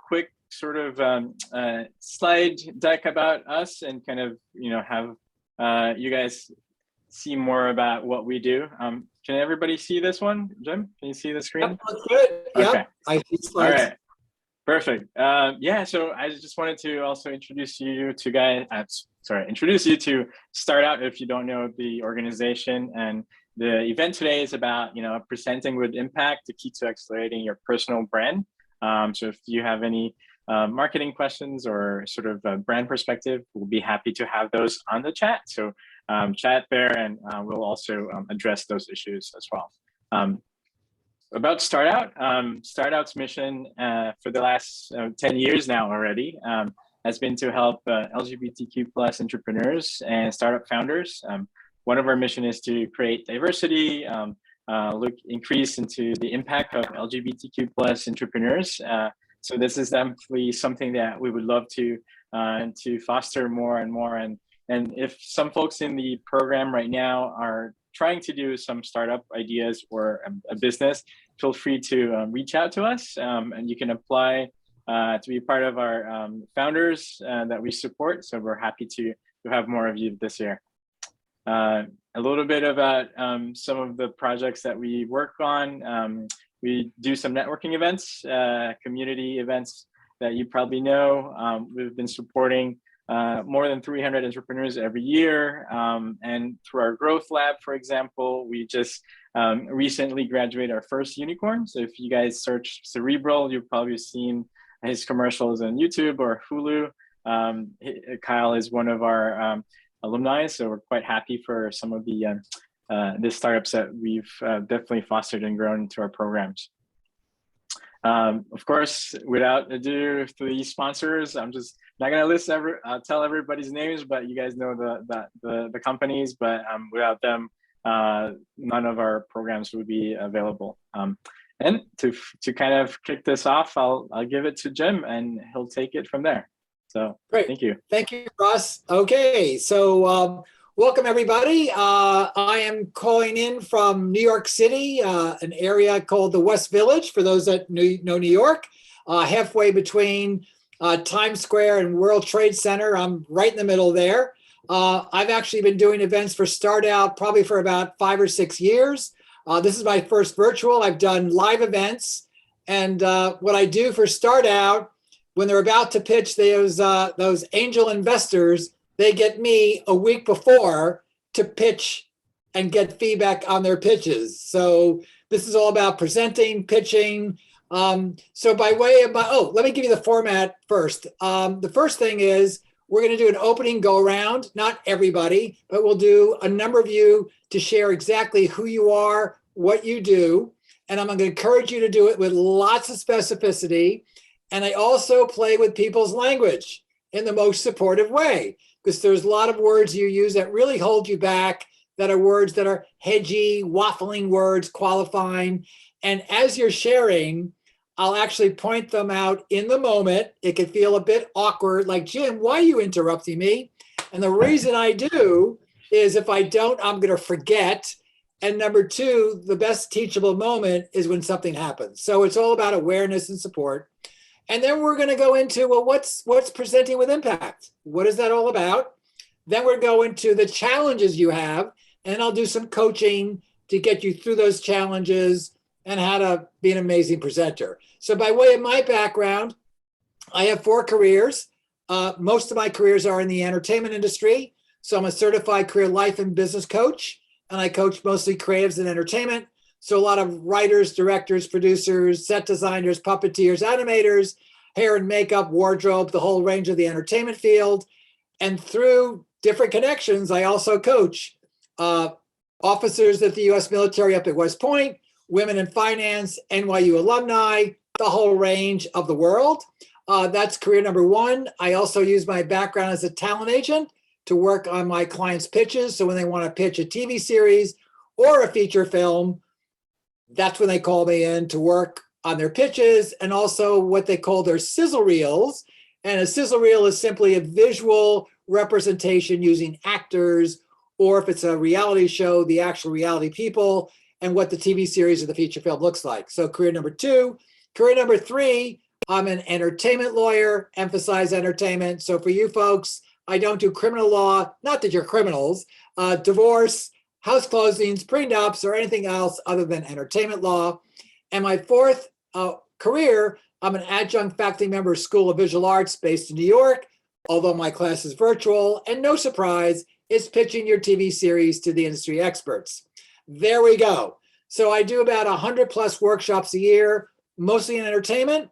quick sort of slide deck about us and kind of, have you guys see more about what we do. Can everybody see this one? Jim, can you see the screen? Yep, that's good. Okay. Yep, I see slides. All right. Perfect. Yeah, so I just wanted to also introduce you to introduce you to Start Out if you don't know the organization. And the event today is about, presenting with impact, the key to accelerating your personal brand. So if you have any marketing questions or sort of a brand perspective, we'll be happy to have those on the chat. So chat there, and we'll also address those issues as well. About Start Out, Start Out's mission for the last 10 years now already has been to help LGBTQ+ entrepreneurs and startup founders. One of our mission is to create diversity, increase into the impact of LGBTQ+ entrepreneurs. So this is definitely something that we would love to foster more and more. And if some folks in the program right now are trying to do some startup ideas or a business, feel free to reach out to us, and you can apply to be part of our founders that we support. So we're happy to have more of you this year. A little bit about some of the projects that we work on. We do some networking events, community events that you probably know. We've been supporting more than 300 entrepreneurs every year. And through our growth lab, for example, we just recently graduated our first unicorn. So if you guys search Cerebral, you've probably seen his commercials on YouTube or Hulu. Kyle is one of our alumni, so we're quite happy for some of the startups that we've definitely fostered and grown into our programs. Of course, without ado, the sponsors, I'm just not going to list tell everybody's names, but you guys know the companies. But without them, none of our programs would be available. And to kind of kick this off, I'll give it to Jim, and he'll take it from there. So great. Thank you. Thank you, Russ. Okay, so welcome everybody. I am calling in from New York City, an area called the West Village, for those that know New York, halfway between Times Square and World Trade Center. I'm right in the middle there. I've actually been doing events for Start Out probably for about 5 or 6 years. This is my first virtual. I've done live events. And what I do for Start Out, when they're about to pitch those angel investors, they get me a week before to pitch and get feedback on their pitches. So this is all about presenting, pitching. So by way of let me give you the format first. The first thing is we're going to do an opening go around, not everybody, but we'll do a number of you to share exactly who you are, what you do. And I'm going to encourage you to do it with lots of specificity. And I also play with people's language in the most supportive way, because there's a lot of words you use that really hold you back, that are words that are hedgy, waffling words, qualifying. And as you're sharing, I'll actually point them out in the moment. It can feel a bit awkward, like, Jim, why are you interrupting me? And the reason I do is if I don't, I'm going to forget. And number two, the best teachable moment is when something happens. So it's all about awareness and support. And then we're going to go into, well, what's presenting with impact? What is that all about? Then we're going to the challenges you have, and I'll do some coaching to get you through those challenges and how to be an amazing presenter. So by way of my background, I have 4 careers. Most of my careers are in the entertainment industry. So I'm a certified career life and business coach, and I coach mostly creatives in entertainment. So a lot of writers, directors, producers, set designers, puppeteers, animators, hair and makeup, wardrobe, the whole range of the entertainment field. And through different connections, I also coach officers at the U.S. military up at West Point, women in finance, NYU alumni, the whole range of the world. That's career number 1. I also use my background as a talent agent to work on my clients' pitches. So when they want to pitch a TV series or a feature film, that's when they call me in to work on their pitches, and also what they call their sizzle reels. And a sizzle reel is simply a visual representation using actors, or if it's a reality show, the actual reality people, and what the TV series or the feature film looks like. So career number 2. Career number 3, I'm an entertainment lawyer, emphasize entertainment. So for you folks, I don't do criminal law, not that you're criminals, divorce, house closings, prenups, or anything else other than entertainment law. And my fourth career, I'm an adjunct faculty member of School of Visual Arts based in New York, although my class is virtual, and no surprise, it's pitching your TV series to the industry experts. There we go. So I do about 100 plus workshops a year, mostly in entertainment.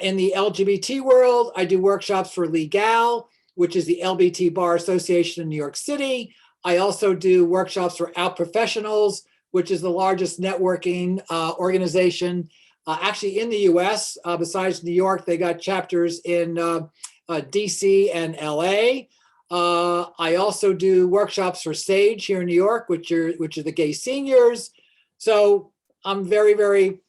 In the LGBT world, I do workshops for Legal, which is the LGBT Bar Association in New York City. I also do workshops for Out Professionals, which is the largest networking organization actually in the US. Besides New York, they got chapters in DC and LA. I also do workshops for SAGE here in New York, which are the gay seniors. So I'm very, very,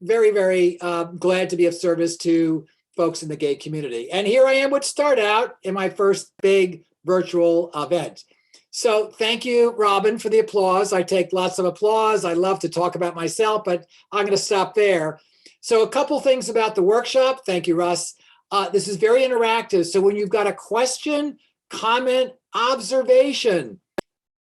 very, very glad to be of service to folks in the gay community. And here I am with Start Out in my first big virtual event. So thank you, Robin, for the applause. I take lots of applause. I love to talk about myself, but I'm going to stop there. So a couple things about the workshop. Thank you, Russ. This is very interactive. So when you've got a question, comment, observation,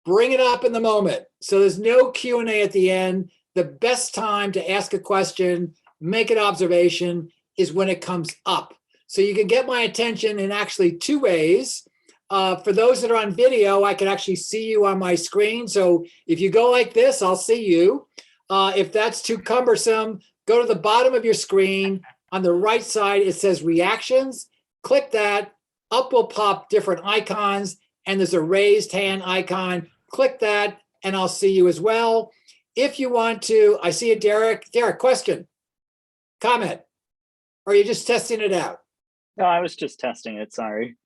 bring it up in the moment. So there's no Q&A at the end. The best time to ask a question, make an observation is when it comes up. So you can get my attention in actually two ways. For those that are on video, I can actually see you on my screen. So if you go like this, I'll see you. If that's too cumbersome, go to the bottom of your screen. On the right side, it says reactions. Click that. Up will pop different icons, and there's a raised hand icon. Click that, and I'll see you as well. If you want to, I see it, Derek. Derek, question, comment, or are you just testing it out? No, I was just testing it, sorry.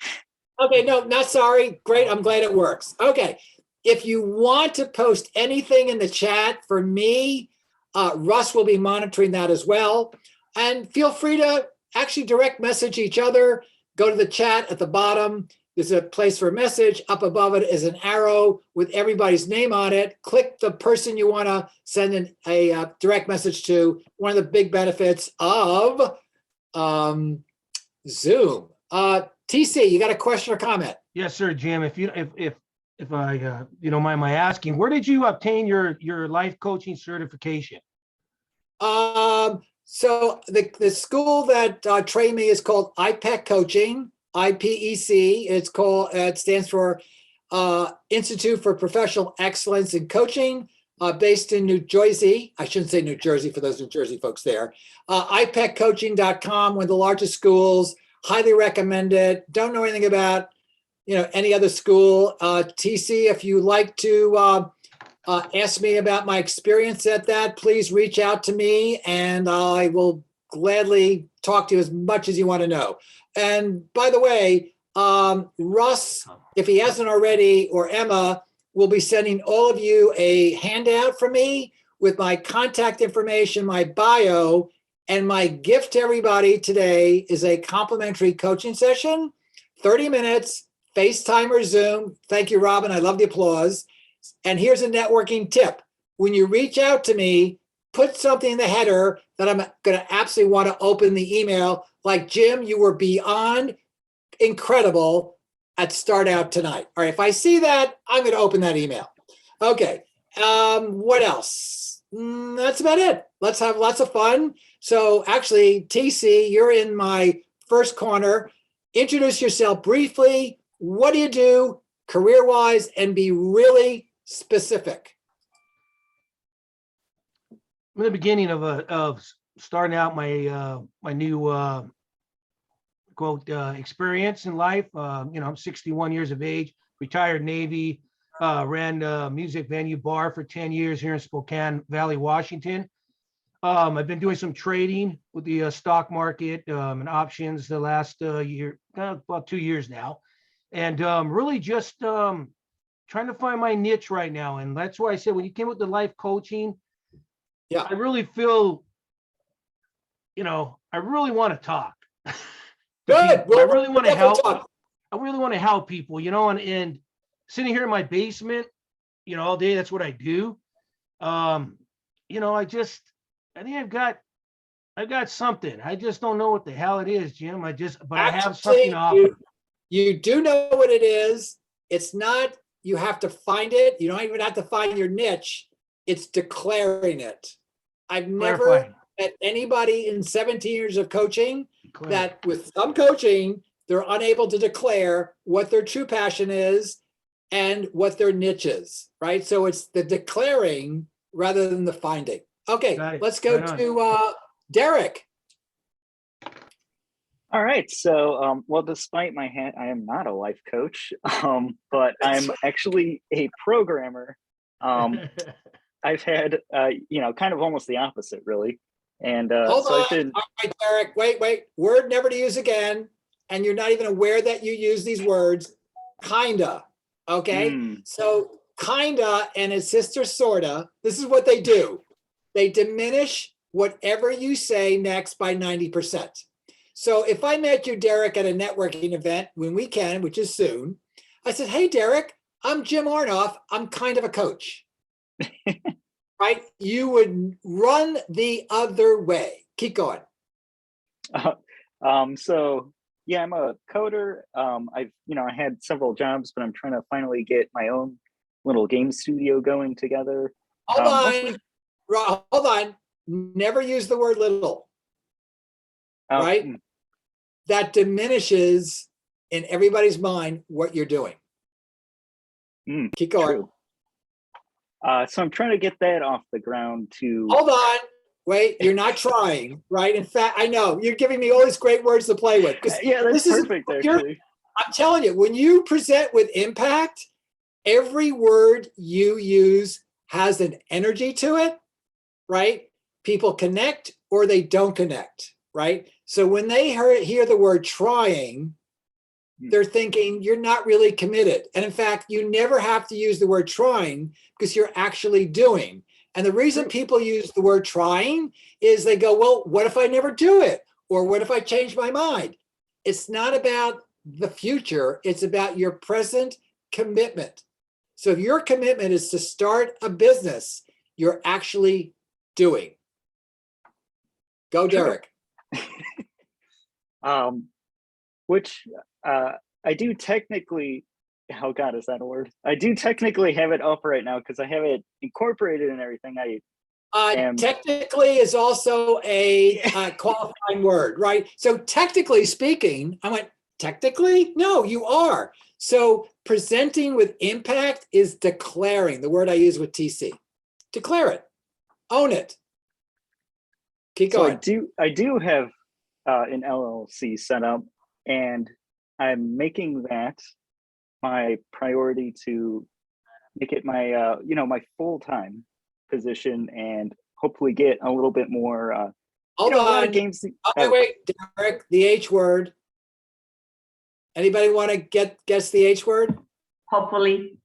Okay, no, not sorry. Great, I'm glad it works. Okay, if you want to post anything in the chat for me, Russ will be monitoring that as well. And feel free to actually direct message each other. Go to the chat at the bottom. There's a place for a message. Up above it is an arrow with everybody's name on it. Click the person you want to send a direct message to. One of the big benefits of Zoom. TC, you got a question or comment? Yes, sir, Jim. If I you don't mind my asking, where did you obtain your life coaching certification? So the school that trained me is called IPEC Coaching, IPEC. It stands for Institute for Professional Excellence in Coaching, based in New Jersey. I shouldn't say New Jersey for those New Jersey folks there. IPECcoaching.com, one of the largest schools. Highly recommend it. Don't know anything about any other school. TC, if you like to ask me about my experience at that, please reach out to me and I will gladly talk to you as much as you want to know. And by the way, Russ, if he hasn't already, or Emma, will be sending all of you a handout from me with my contact information, my bio, and my gift to everybody today is a complimentary coaching session, 30 minutes, FaceTime or Zoom. Thank you, Robin. I love the applause. And here's a networking tip. When you reach out to me, put something in the header that I'm going to absolutely want to open the email. Like, Jim, you were beyond incredible at Start Out tonight. All right, if I see that, I'm going to open that email. Okay, what else? That's about it. Let's have lots of fun. So actually, TC, you're in my first corner. Introduce yourself briefly. What do you do career-wise, and be really specific? In the beginning of starting out my new quote experience in life, I'm 61 years of age, retired Navy, ran a music venue bar for 10 years here in Spokane Valley, Washington. I've been doing some trading with the stock market and options the last year, about 2 years now, and really just trying to find my niche right now. And that's why I said, when you came with the life coaching, yeah, I really feel, I really want to talk. Good. I really want to help. Talk. I really want to help people, and sitting here in my basement, all day, that's what I do. I think I've got I got something. I just don't know what the hell it is, Jim. But I have Actually, something to offer. you do know what it is. It's not, you have to find it. You don't even have to find your niche. It's declaring it. I've never Clarify. met anybody in 17 years of coaching Clarify. that with some coaching, they're unable to declare what their true passion is and what their niche is, right? So it's the declaring rather than the finding. Okay, Got it. let's go Right on. to Derek. All right. So, well, despite my hat, I am not a life coach, but I'm actually a programmer. I've had, kind of almost the opposite, really. And Hold so on. I've been. All right, Derek, wait. Word never to use again. And you're not even aware that you use these words. Kinda. Okay. So kinda and its sister sorta, this is what they do. They diminish whatever you say next by 90%. So if I met you, Derek, at a networking event when we can, which is soon, I said, hey, Derek, I'm Jim Arnoff. I'm kind of a coach. Right? You would run the other way. Keep going. So yeah, I'm a coder. I had several jobs, but I'm trying to finally get my own little game studio going together. Hold on. Never use the word little. Right? That diminishes in everybody's mind what you're doing. Keep going. True. So I'm trying to get that off the ground to. Hold on. Wait, you're not trying, right? In fact, I know you're giving me all these great words to play with. Yeah, that's perfect, actually. I'm telling you, when you present with impact, every word you use has an energy to it, right? People connect or they don't connect, right? So when they hear the word trying, they're thinking you're not really committed. And in fact, you never have to use the word trying because you're actually doing. And the reason people use the word trying is they go, well, what if I never do it? Or what if I change my mind? It's not about the future. It's about your present commitment. So if your commitment is to start a business, you're actually doing. Go, Derek. Which I do technically, oh God, is that a word? I do technically have it up right now because I have it incorporated and everything. Technically is also a qualifying word, right? So technically speaking, I went, technically? No, you are. So presenting with impact is declaring, the word I use with TC. Declare it. Own it. Keep going. So I do have an LLC set up, and I'm making that my priority to make it my my full-time position and hopefully get a little bit more Hold on. a lot of games. Wait, Derek, the H word. Anybody want to guess the H word? Hopefully.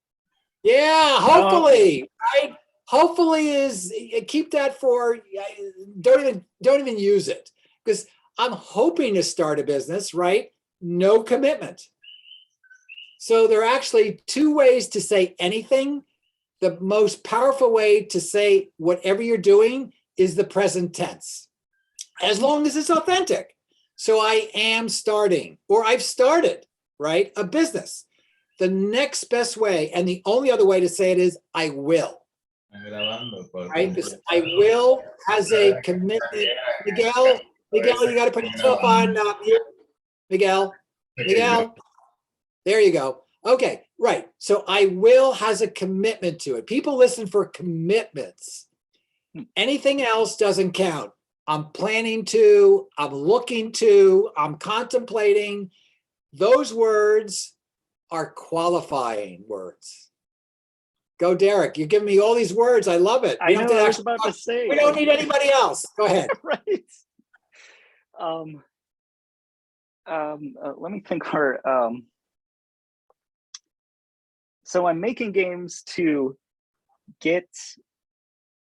Yeah, hopefully, right? Hopefully is, keep that for, don't even use it, because I'm hoping to start a business, right? No commitment. So there are actually two ways to say anything. The most powerful way to say whatever you're doing is the present tense, as long as it's authentic. So I am starting, or I've started, right? A business. The next best way, and the only other way to say it is I will. Right? Because I will has a commitment. Miguel, you got to put yourself on mute. Miguel, there you go. Okay, right. So I will has a commitment to it. People listen for commitments. Anything else doesn't count. I'm planning to, I'm looking to, I'm contemplating. Those words are qualifying words. Go, Derek. You're giving me all these words. I love it. I know I was about to say. We don't need anybody else. Go ahead. Right. Let me think hard. So I'm making games to get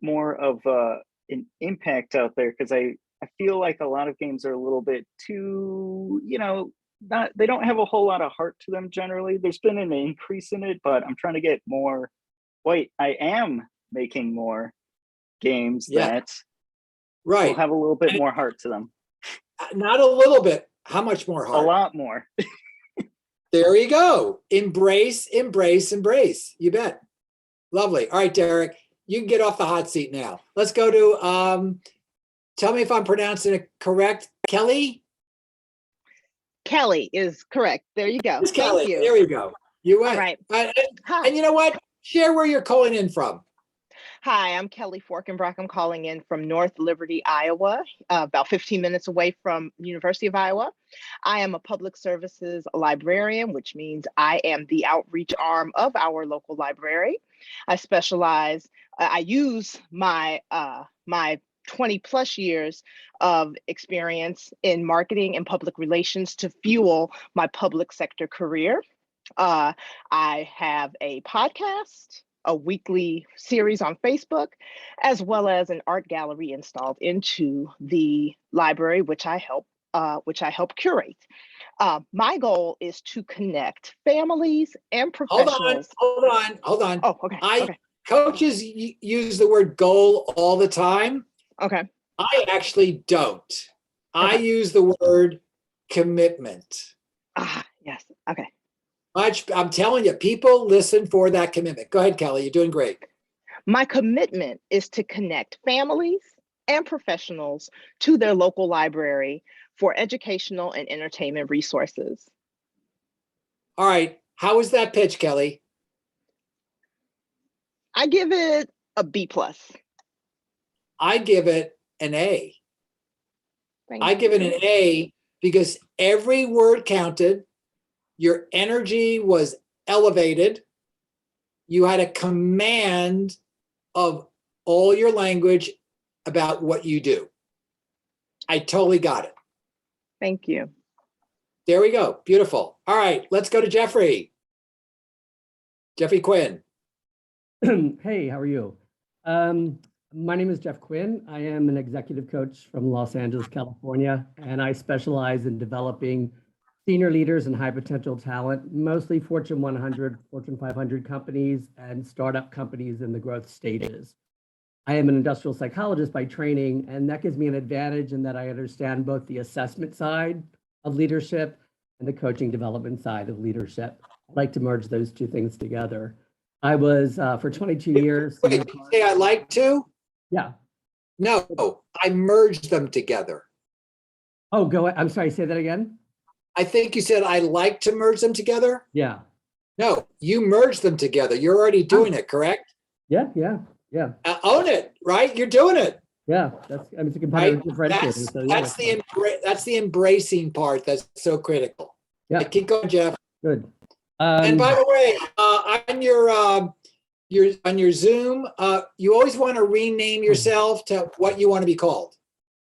more of an impact out there, because I feel like a lot of games are a little bit too, they don't have a whole lot of heart to them generally. There's been an increase in it, but I'm trying to get more. Wait, I am making more games that Right. have a little bit more heart to them. Not a little bit. How much more A heart? lot more. There you go. Embrace, embrace, embrace. You bet. Lovely. All right, Derek, you can get off the hot seat now. Let's go to, tell me if I'm pronouncing it correct. Kelly? Kelly is correct. There you go. It's Thank Kelly. you. There you go. You went. All right. And, and you know what? Share where you're calling in from. Hi, I'm Kelly Forkenbrock. I'm calling in from North Liberty, Iowa, about 15 minutes away from University of Iowa. I am a public services librarian, which means I am the outreach arm of our local library. I specialize, I use my 20 plus years of experience in marketing and public relations to fuel my public sector career. I have a podcast, a weekly series on Facebook, as well as an art gallery installed into the library, which I help curate. My goal is to connect families and professionals. Hold on. Oh, okay. Coaches use the word goal all the time. Okay. I actually don't. I Okay. use the word commitment. Yes. Okay. I'm telling you, people listen for that commitment. Go ahead, Kelly. You're doing great. My commitment is to connect families and professionals to their local library for educational and entertainment resources. All right. How was that pitch, Kelly? I give it a B+. I give it an A. Thank I give it you. an A because every word counted. Your energy was elevated. You had a command of all your language about what you do. I totally got it. Thank you. There we go. Beautiful. All right, let's go to Jeffrey. Jeffrey Quinn. Hey, how are you? My name is Jeff Quinn. I am an executive coach from Los Angeles, California, and I specialize in developing senior leaders and high potential talent, mostly Fortune 100, Fortune 500 companies and startup companies in the growth stages. I am an industrial psychologist by training, and that gives me an advantage in that I understand both the assessment side of leadership and the coaching development side of leadership. I like to merge those two things together. I was for 22 years. Wait, did you say I like to? Yeah. No, I merged them together. Oh, go ahead. I'm sorry, say that again. I think you said I like to merge them together. Yeah. No, you merged them together. You're already doing it, correct? Yeah. Own it, right? You're doing it. Yeah, it's a competitive Right? differentiator. So yeah, That's the embracing part that's so critical. Yeah. Keep going, Jeff. Good. And by the way, on your Zoom, you always want to rename yourself to what you want to be called.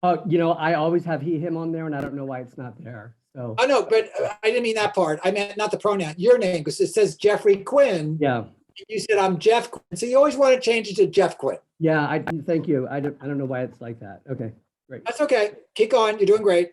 I always have he, him on there, and I don't know why it's not there. So. Oh no, but I didn't mean that part. I meant not the pronoun, your name, because it says Jeffrey Quinn. Yeah. You said I'm Jeff Quinn, so you always want to change it to Jeff Quinn. Yeah, thank you. I don't know why it's like that. Okay, great. That's okay. Keep going. You're doing great.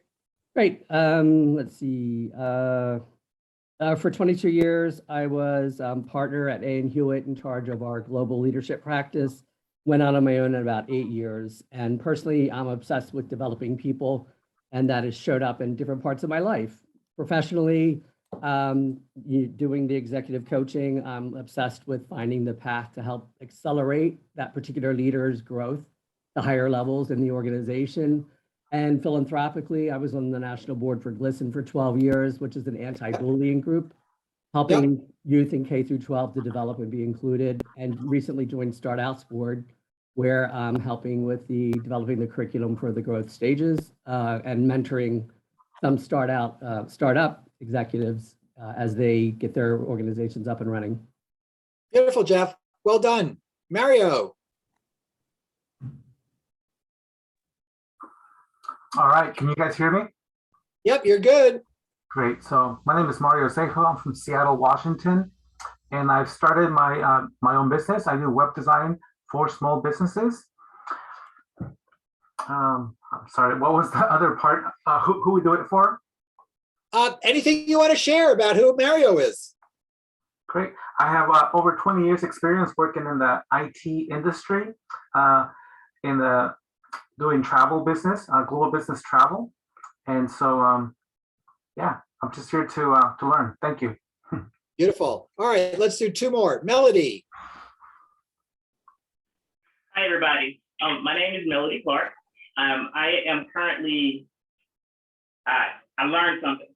Great. Let's see. For 22 years, I was partner at A&E Hewitt in charge of our global leadership practice. Went out on my own in about 8 years. And personally, I'm obsessed with developing people, and that has showed up in different parts of my life. Professionally, doing the executive coaching, I'm obsessed with finding the path to help accelerate that particular leader's growth to higher levels in the organization. And philanthropically, I was on the national board for Lessen for 12 years, which is an anti-bullying group, helping youth in K through 12 to develop and be included, and recently joined Start Out's board, where I'm helping with developing the curriculum for the growth stages and mentoring some startup executives as they get their organizations up and running. Beautiful, Jeff. Well done. Mario. All right, can you guys hear me? Yep, you're good. Great. So my name is Mario Sejo. I'm from Seattle, Washington, and I've started my own business. I do web design for small businesses. I'm sorry, what was the other part? Who we do it for? Anything you want to share about who Mario is? Great. I have over 20 years experience working in the IT industry, in the doing travel business, global business travel. And so, yeah, I'm just here to learn. Thank you. Beautiful. All right, let's do two more. Melody. Hi, everybody. My name is Melody Clark. I am currently, I learned something.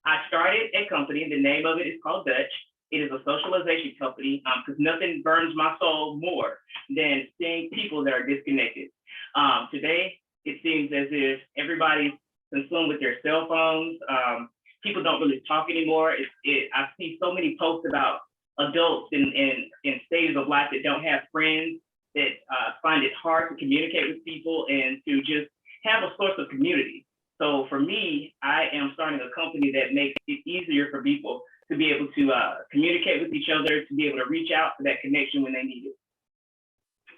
I started a company. The name of it is called Dutch. It is a socialization company because nothing burns my soul more than seeing people that are disconnected. Today, it seems as if everybody's consumed with their cell phones. People don't really talk anymore. I see so many posts about adults in stages of life that don't have friends, that find it hard to communicate with people and to just have a source of community. So for me, I am starting a company that makes it easier for people to be able to communicate with each other, to be able to reach out to that connection when they need it.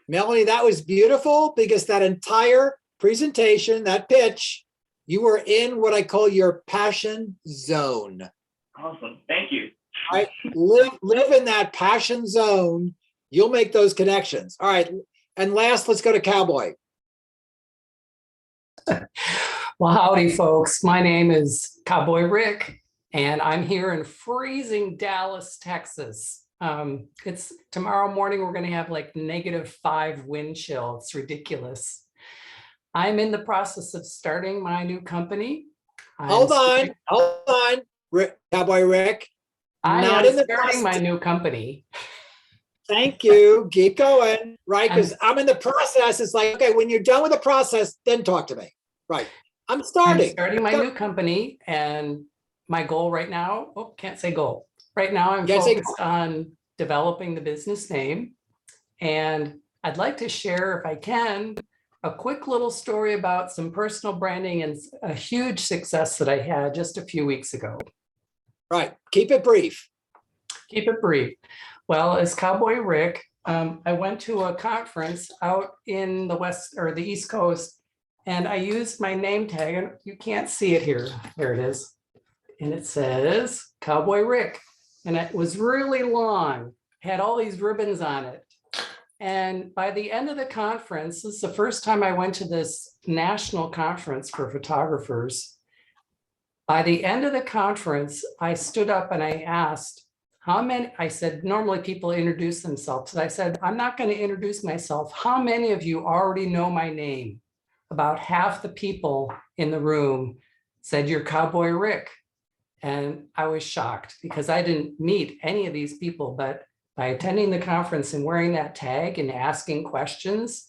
Melanie, that was beautiful because that entire presentation, that pitch, you were in what I call your passion zone. Awesome, thank you. Right? Live in that passion zone. You'll make those connections. All right. And last, let's go to Cowboy. Well, howdy, folks. My name is Cowboy Rick, and I'm here in freezing Dallas, Texas. It's tomorrow morning. We're going to have like -5 wind chill. It's ridiculous. I'm in the process of starting my new company. Hold on, Cowboy Rick. I'm starting my new company. Thank you. Keep going. Right. Because I'm in the process. It's like, okay, when you're done with the process, then talk to me. Right. I'm starting my new company, and my goal right now, can't say goal. Right now, I'm focused on developing the business name. And I'd like to share, if I can, a quick little story about some personal branding and a huge success that I had just a few weeks ago. Right. Keep it brief. Keep it brief. Well, as Cowboy Rick, I went to a conference out in the West or the East Coast, and I used my name tag, and you can't see it here. There it is. And it says Cowboy Rick. And it was really long, had all these ribbons on it. And by the end of the conference, this is the first time I went to this national conference for photographers. By the end of the conference, I stood up and I asked, how many, I said, normally people introduce themselves. So I said, I'm not going to introduce myself. How many of you already know my name? About half the people in the room said, you're Cowboy Rick. And I was shocked because I didn't meet any of these people, but by attending the conference and wearing that tag and asking questions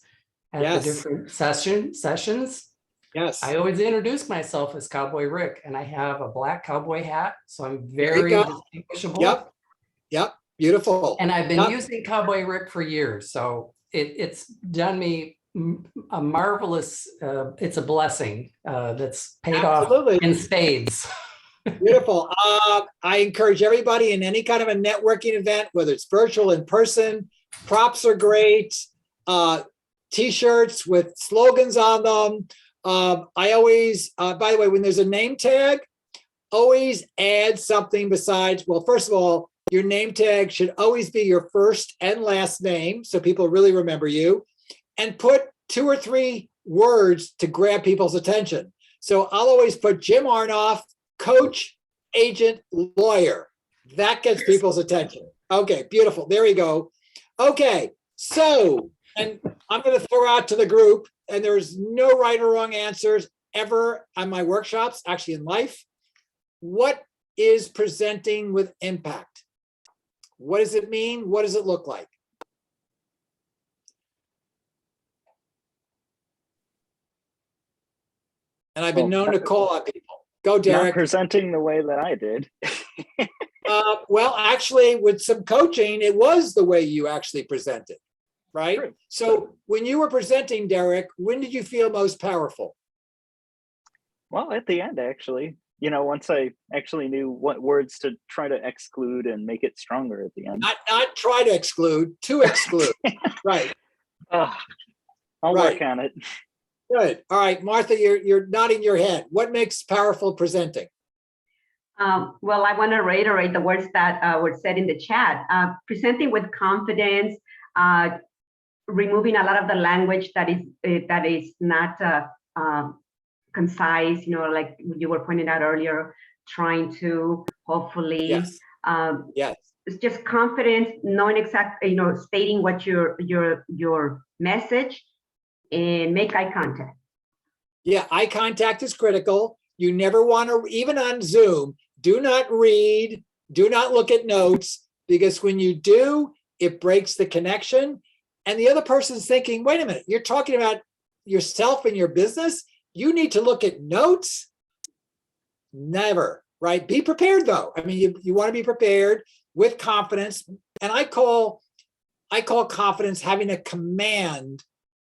at the different sessions, I always introduce myself as Cowboy Rick, and I have a black cowboy hat, so I'm very distinguishable. Yep, beautiful. And I've been using Cowboy Rick for years, so it's done me a marvelous, it's a blessing that's paid off in spades. Beautiful. I encourage everybody in any kind of a networking event, whether it's virtual, in person, props are great. T-shirts with slogans on them. I always, by the way, when there's a name tag, always add something besides, well, first of all, your name tag should always be your first and last name, so people really remember you, and put 2 or 3 words to grab people's attention. So I'll always put Jim Arnoff, coach, agent, lawyer. That gets people's attention. Okay, beautiful. There you go. Okay, so, and I'm going to throw out to the group, and there's no right or wrong answers ever on my workshops, actually in life. What is presenting with impact? What does it mean? What does it look like? And I've been known to call on people. Go, Derek. Not presenting the way that I did. Well, actually, with some coaching, it was the way you actually presented, right? True. So when you were presenting, Derek, when did you feel most powerful? Well, at the end, actually. You know, once I actually knew what words to try to exclude and make it stronger at the end. Not try to exclude, to exclude. Right. I'll work on it. Good. All right, Martha, you're nodding your head. What makes powerful presenting? Well, I want to reiterate the words that were said in the chat. Presenting with confidence, removing a lot of the language that is not concise, like you were pointing out earlier, trying to hopefully Yes. Yes. it's just confidence, knowing exactly, stating what your message, and make eye contact. Yeah, eye contact is critical. You never want to, even on Zoom, do not read, do not look at notes, because when you do, it breaks the connection. And the other person's thinking, wait a minute, you're talking about yourself and your business? You need to look at notes? Never, right? Be prepared though. I mean, you want to be prepared with confidence. And I call confidence having a command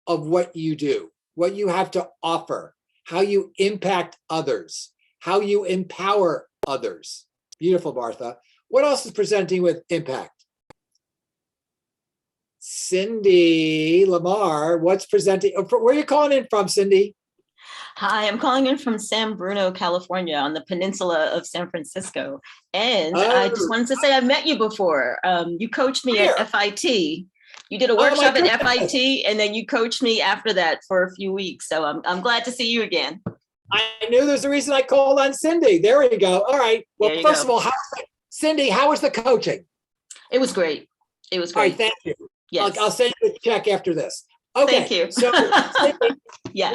of what you do, what you have to offer, how you impact others, how you empower others. Beautiful, Martha. What else is presenting with impact? Cindy Lamar, what's presenting? Where are you calling in from, Cindy? Hi, I'm calling in from San Bruno, California, on the peninsula of San Francisco. And I just wanted to say I've met you before. You coached me at FIT. You did a workshop at FIT, and then you coached me after that for a few weeks. So I'm glad to see you again. I knew there's a reason I called on Cindy. There we go. All right. Well, first of all, Cindy, how was the coaching? It was great. It was great. All right, thank you. Yes. I'll send you a check after this. Okay. Thank you. So, Cindy, yeah.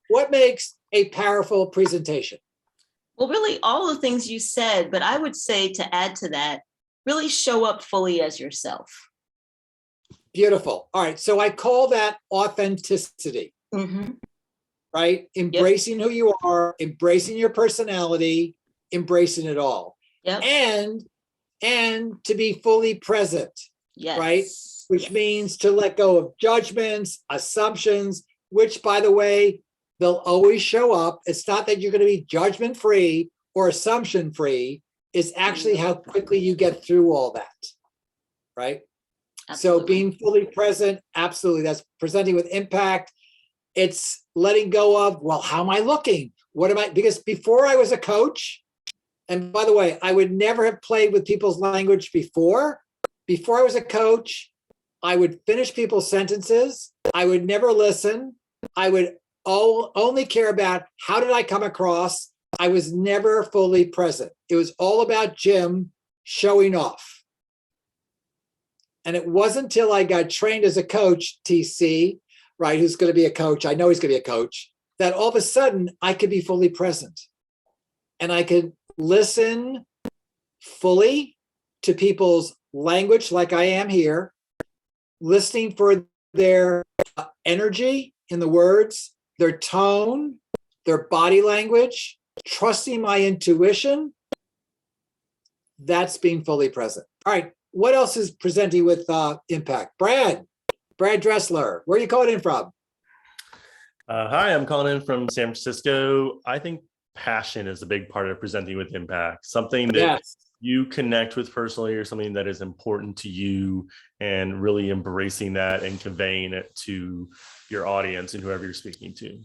What makes a powerful presentation? Well, really all the things you said, but I would say to add to that, really show up fully as yourself. Beautiful. All right. So I call that authenticity, right? Embracing who you are, embracing your personality, embracing it all. Yep. And to be fully present, right? Which means to let go of judgments, assumptions, which, by the way, they'll always show up. It's not that you're going to be judgment-free or assumption-free. It's actually how quickly you get through all that, right? Absolutely. So being fully present, absolutely. That's presenting with impact. It's letting go of, well, how am I looking? What am I? Because before I was a coach, and by the way, I would never have played with people's language before. Before I was a coach, I would finish people's sentences. I would never listen. I would only care about how did I come across. I was never fully present. It was all about Jim showing off. And it wasn't until I got trained as a coach, TC, right, who's going to be a coach, I know he's going to be a coach, that all of a sudden I could be fully present. And I could listen fully to people's language like I am here, listening for their energy in the words, their tone, their body language, trusting my intuition. That's being fully present. All right. What else is presenting with impact? Brad Dressler, where are you calling in from? Hi, I'm calling in from San Francisco. I think passion is a big part of presenting with impact, something that you connect with personally or something that is important to you, and really embracing that and conveying it to your audience and whoever you're speaking to.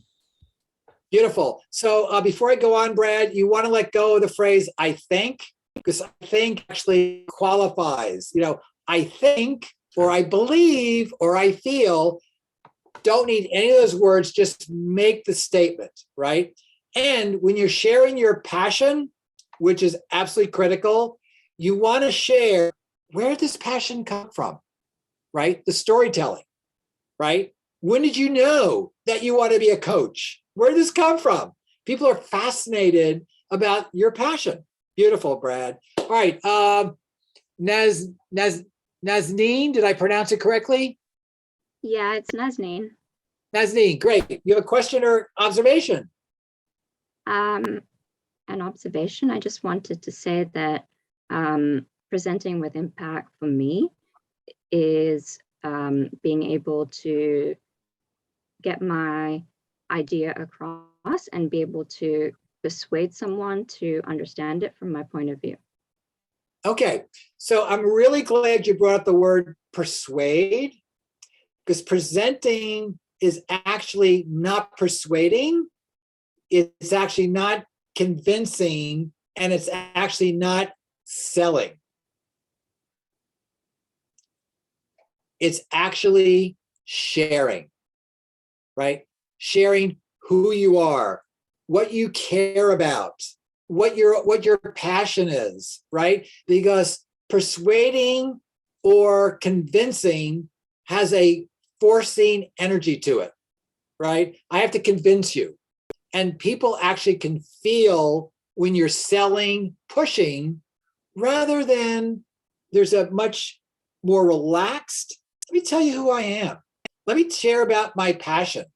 Beautiful. So before I go on, Brad, you want to let go of the phrase, I think, because I think actually qualifies. I think, or I believe, or I feel, don't need any of those words, just make the statement, right? And when you're sharing your passion, which is absolutely critical, you want to share where did this passion come from, right? The storytelling, right? When did you know that you want to be a coach? Where did this come from? People are fascinated about your passion. Beautiful, Brad. All right. Nazneen, did I pronounce it correctly? Yeah, it's Nazneen. Nazneen, great. You have a question or observation? An observation. I just wanted to say that presenting with impact for me is being able to get my idea across and be able to persuade someone to understand it from my point of view. Okay, so I'm really glad you brought up the word persuade, because presenting is actually not persuading. It's actually not convincing, and it's actually not selling. It's actually sharing, right? Sharing who you are, what you care about, what your passion is, right? Because persuading or convincing has a forcing energy to it, right? I have to convince you. And people actually can feel when you're selling, pushing, rather than there's a much more relaxed, let me tell you who I am. Let me share about my passion,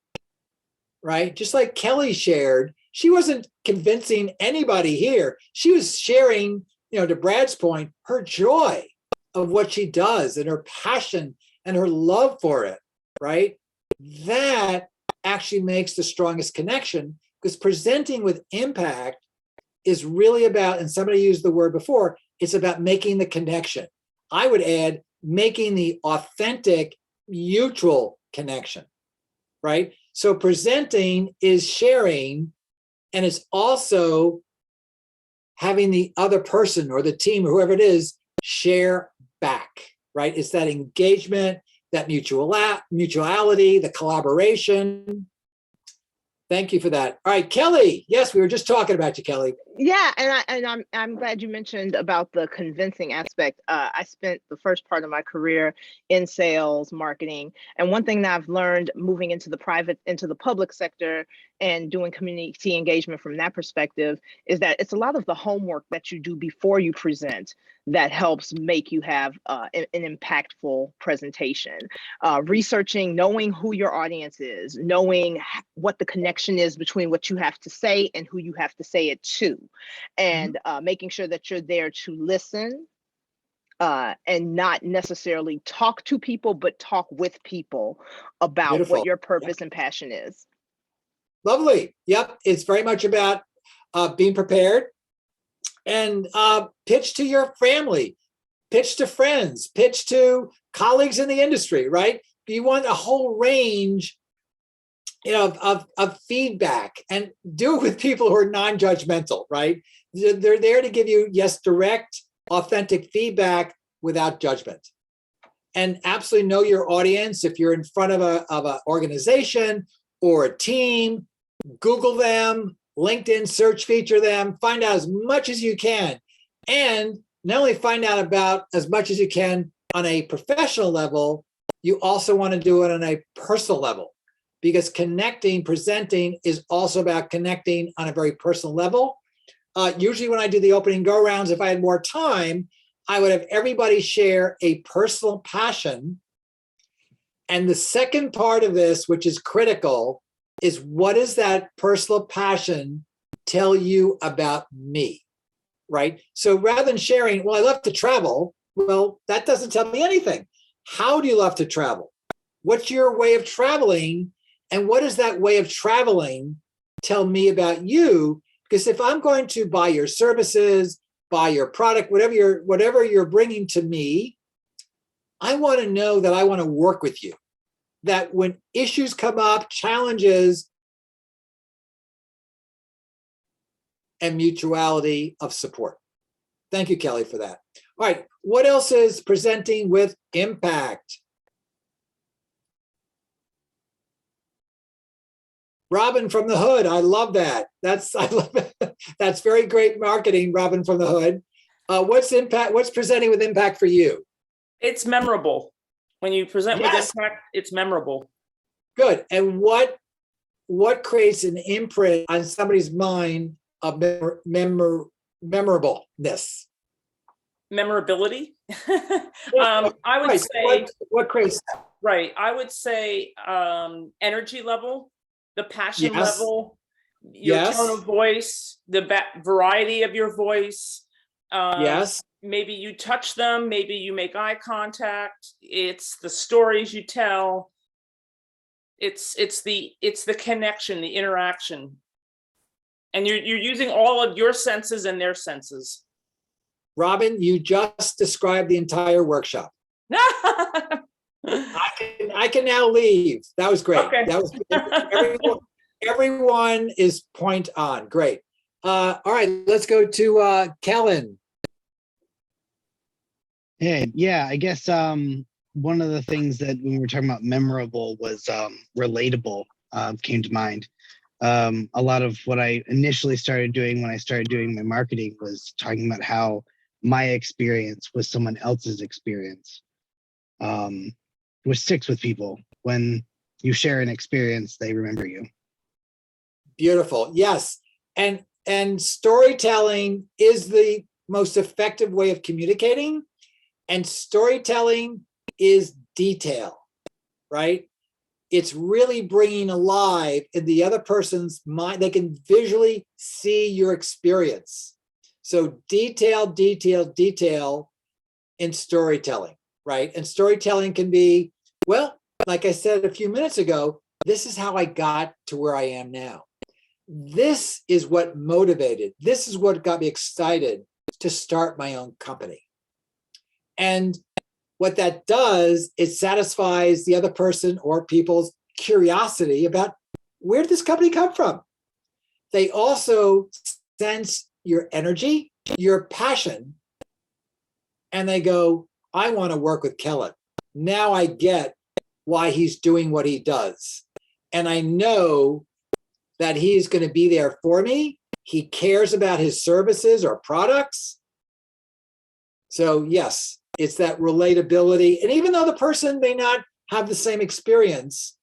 right? Just like Kelly shared, she wasn't convincing anybody here. She was sharing, to Brad's point, her joy of what she does and her passion and her love for it, right? That actually makes the strongest connection, because presenting with impact is really about, and somebody used the word before, it's about making the connection. I would add making the authentic mutual connection, right? So presenting is sharing, and it's also having the other person or the team or whoever it is share back, right? It's that engagement, that mutuality, the collaboration. Thank you for that. All right, Kelly. Yes, we were just talking about you, Kelly. Yeah, and I'm glad you mentioned about the convincing aspect. I spent the first part of my career in sales, marketing, and one thing that I've learned moving into the public sector and doing community engagement from that perspective is that it's a lot of the homework that you do before you present that helps make you have an impactful presentation. Researching, knowing who your audience is, knowing what the connection is between what you have to say and who you have to say it to, and making sure that you're there to listen and not necessarily talk to people, but talk with people about Beautiful. what your purpose and passion is. Lovely. Yep. It's very much about being prepared, and pitch to your family, pitch to friends, pitch to colleagues in the industry, right? You want a whole range of feedback, and do it with people who are non-judgmental, right? They're there to give you, yes, direct, authentic feedback without judgment. And absolutely know your audience. If you're in front of an organization or a team, Google them, LinkedIn search feature them, find out as much as you can. And not only find out about as much as you can on a professional level, you also want to do it on a personal level, because presenting is also about connecting on a very personal level. Usually when I do the opening go-rounds, if I had more time, I would have everybody share a personal passion. And the second part of this, which is critical, is what does that personal passion tell you about me, right? So rather than sharing, well, I love to travel, well, that doesn't tell me anything. How do you love to travel? What's your way of traveling? And what does that way of traveling tell me about you? Because if I'm going to buy your services, buy your product, whatever you're bringing to me, I want to know that I want to work with you. That when issues come up, challenges, and mutuality of support. Thank you, Kelly, for that. All right, what else is presenting with impact? Robin from the Hood, I love that. I love it. That's very great marketing, Robin from the Hood. What's presenting with impact for you? It's memorable. When you present with impact, it's memorable. Good. And what creates an imprint on somebody's mind of memorableness? Memorability. I would say what creates that? Right. I would say energy level, the passion level, your tone of voice, the variety of your voice. Maybe you touch them, maybe you make eye contact. It's the stories you tell. It's the connection, the interaction. And you're using all of your senses and their senses. Robin, you just described the entire workshop. I can now leave. That was great. Okay. That was everyone is point on. Great. All right, let's go to Kellen. Hey, yeah, I guess one of the things that when we were talking about memorable was relatable came to mind. A lot of what I initially started doing when I started doing my marketing was talking about how my experience was someone else's experience, which sticks with people. When you share an experience, they remember you. Beautiful. Yes. And storytelling is the most effective way of communicating. And storytelling is detail, right? It's really bringing alive in the other person's mind. They can visually see your experience. So detail, detail, detail in storytelling, right? And storytelling can be, well, like I said a few minutes ago, this is how I got to where I am now. This is what motivated. This is what got me excited to start my own company. And what that does, it satisfies the other person or people's curiosity about where did this company come from? They also sense your energy, your passion, and they go, I want to work with Kellen. Now I get why he's doing what he does. And I know that he's going to be there for me. He cares about his services or products. So yes, it's that relatability. And even though the person may not have the same experience,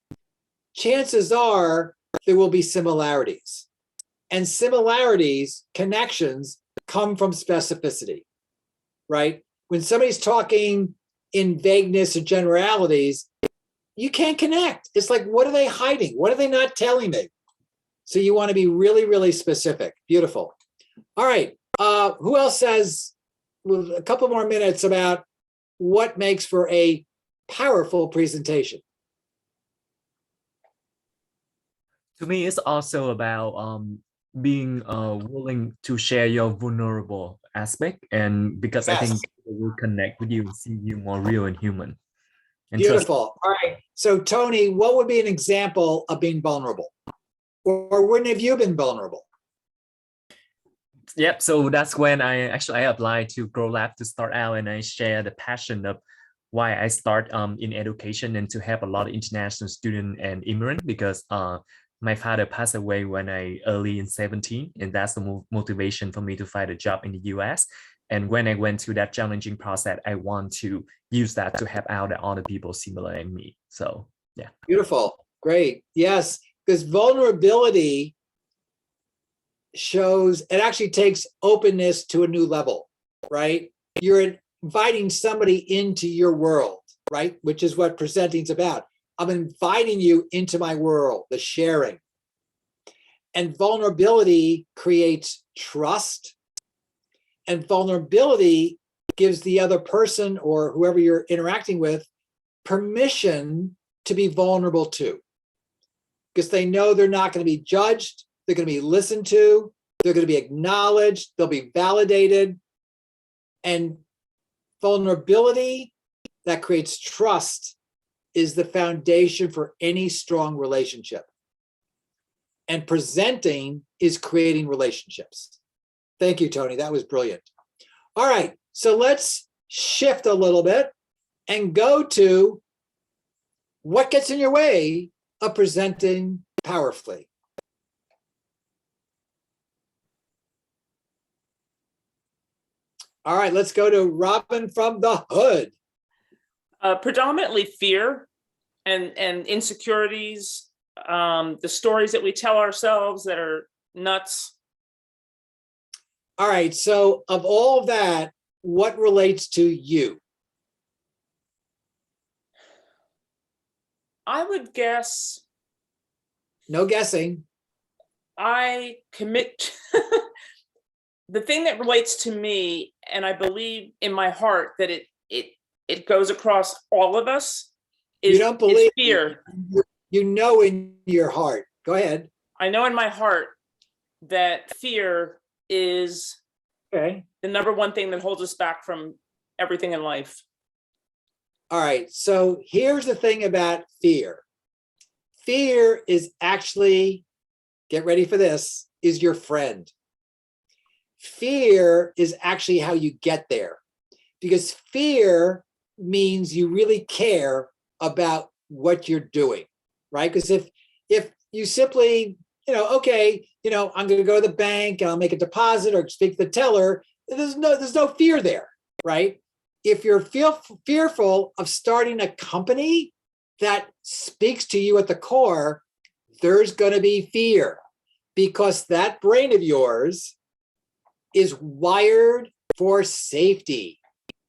chances are there will be similarities. And similarities, connections, come from specificity, right? When somebody's talking in vagueness or generalities, you can't connect. It's like, what are they hiding? What are they not telling me? So you want to be really, really specific. Beautiful. All right. Who else has a couple more minutes about what makes for a powerful presentation? To me, it's also about being willing to share your vulnerable aspect, and because I think people will connect with you and see you more real and human. And beautiful. All right. So Tony, what would be an example of being vulnerable? Or when have you been vulnerable? Yep. So that's when I applied to Grow Lab to start out, and I share the passion of why I start in education and to help a lot of international students and immigrants, because my father passed away when I early in 17, and that's the motivation for me to find a job in the US. And when I went through that challenging process, I want to use that to help out other people similar in me. So yeah. Beautiful. Great. Yes, because vulnerability shows, it actually takes openness to a new level, right? You're inviting somebody into your world, right? Which is what presenting is about. I'm inviting you into my world, the sharing. And vulnerability creates trust. And vulnerability gives the other person or whoever you're interacting with permission to be vulnerable too. Because they know they're not going to be judged, they're going to be listened to, they're going to be acknowledged, they'll be validated. And vulnerability that creates trust is the foundation for any strong relationship. And presenting is creating relationships. Thank you, Tony. That was brilliant. All right, so let's shift a little bit and go to what gets in your way of presenting powerfully. All right, let's go to Robin from the Hood. Predominantly fear and insecurities, the stories that we tell ourselves that are nuts. All right, so of all of that, what relates to you? I would guess. No guessing. I commit. The thing that relates to me, and I believe in my heart that it goes across all of us, is, you don't believe is fear. You know in your heart. Go ahead. I know in my heart that fear is the number one thing that holds us back from everything in life. All right, so here's the thing about fear. Fear is actually, get ready for this, is your friend. Fear is actually how you get there, because fear means you really care about what you're doing, right? Because if you simply, okay, I'm going to go to the bank and I'll make a deposit or speak to the teller, there's no fear there, right? If you're fearful of starting a company that speaks to you at the core, there's going to be fear, because that brain of yours is wired for safety,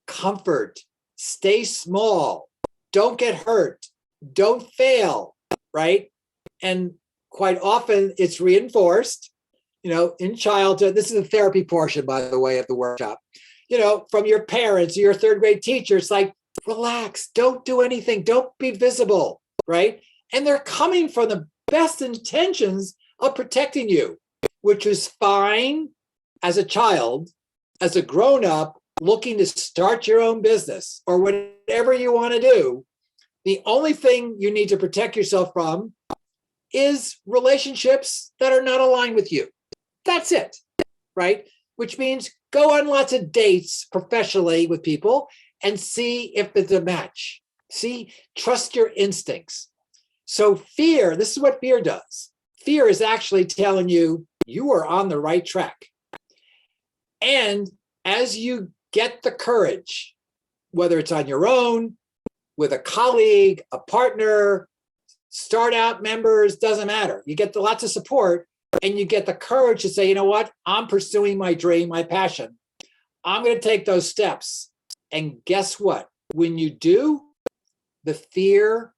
comfort, stay small, don't get hurt, don't fail, right? And quite often it's reinforced, in childhood. This is the therapy portion, by the way, of the workshop. From your parents or your third grade teacher, it's like, relax, don't do anything, don't be visible, right? And they're coming from the best intentions of protecting you, which is fine as a child. As a grown-up looking to start your own business or whatever you want to do, the only thing you need to protect yourself from is relationships that are not aligned with you. That's it, right? Which means go on lots of dates professionally with people and see if it's a match. Trust your instincts. So fear, this is what fear does. Fear is actually telling you you are on the right track. And as you get the courage, whether it's on your own, with a colleague, a partner, start out members, doesn't matter. You get lots of support and you get the courage to say, you know what? I'm pursuing my dream, my passion. I'm going to take those steps. And guess what? When you do, the fear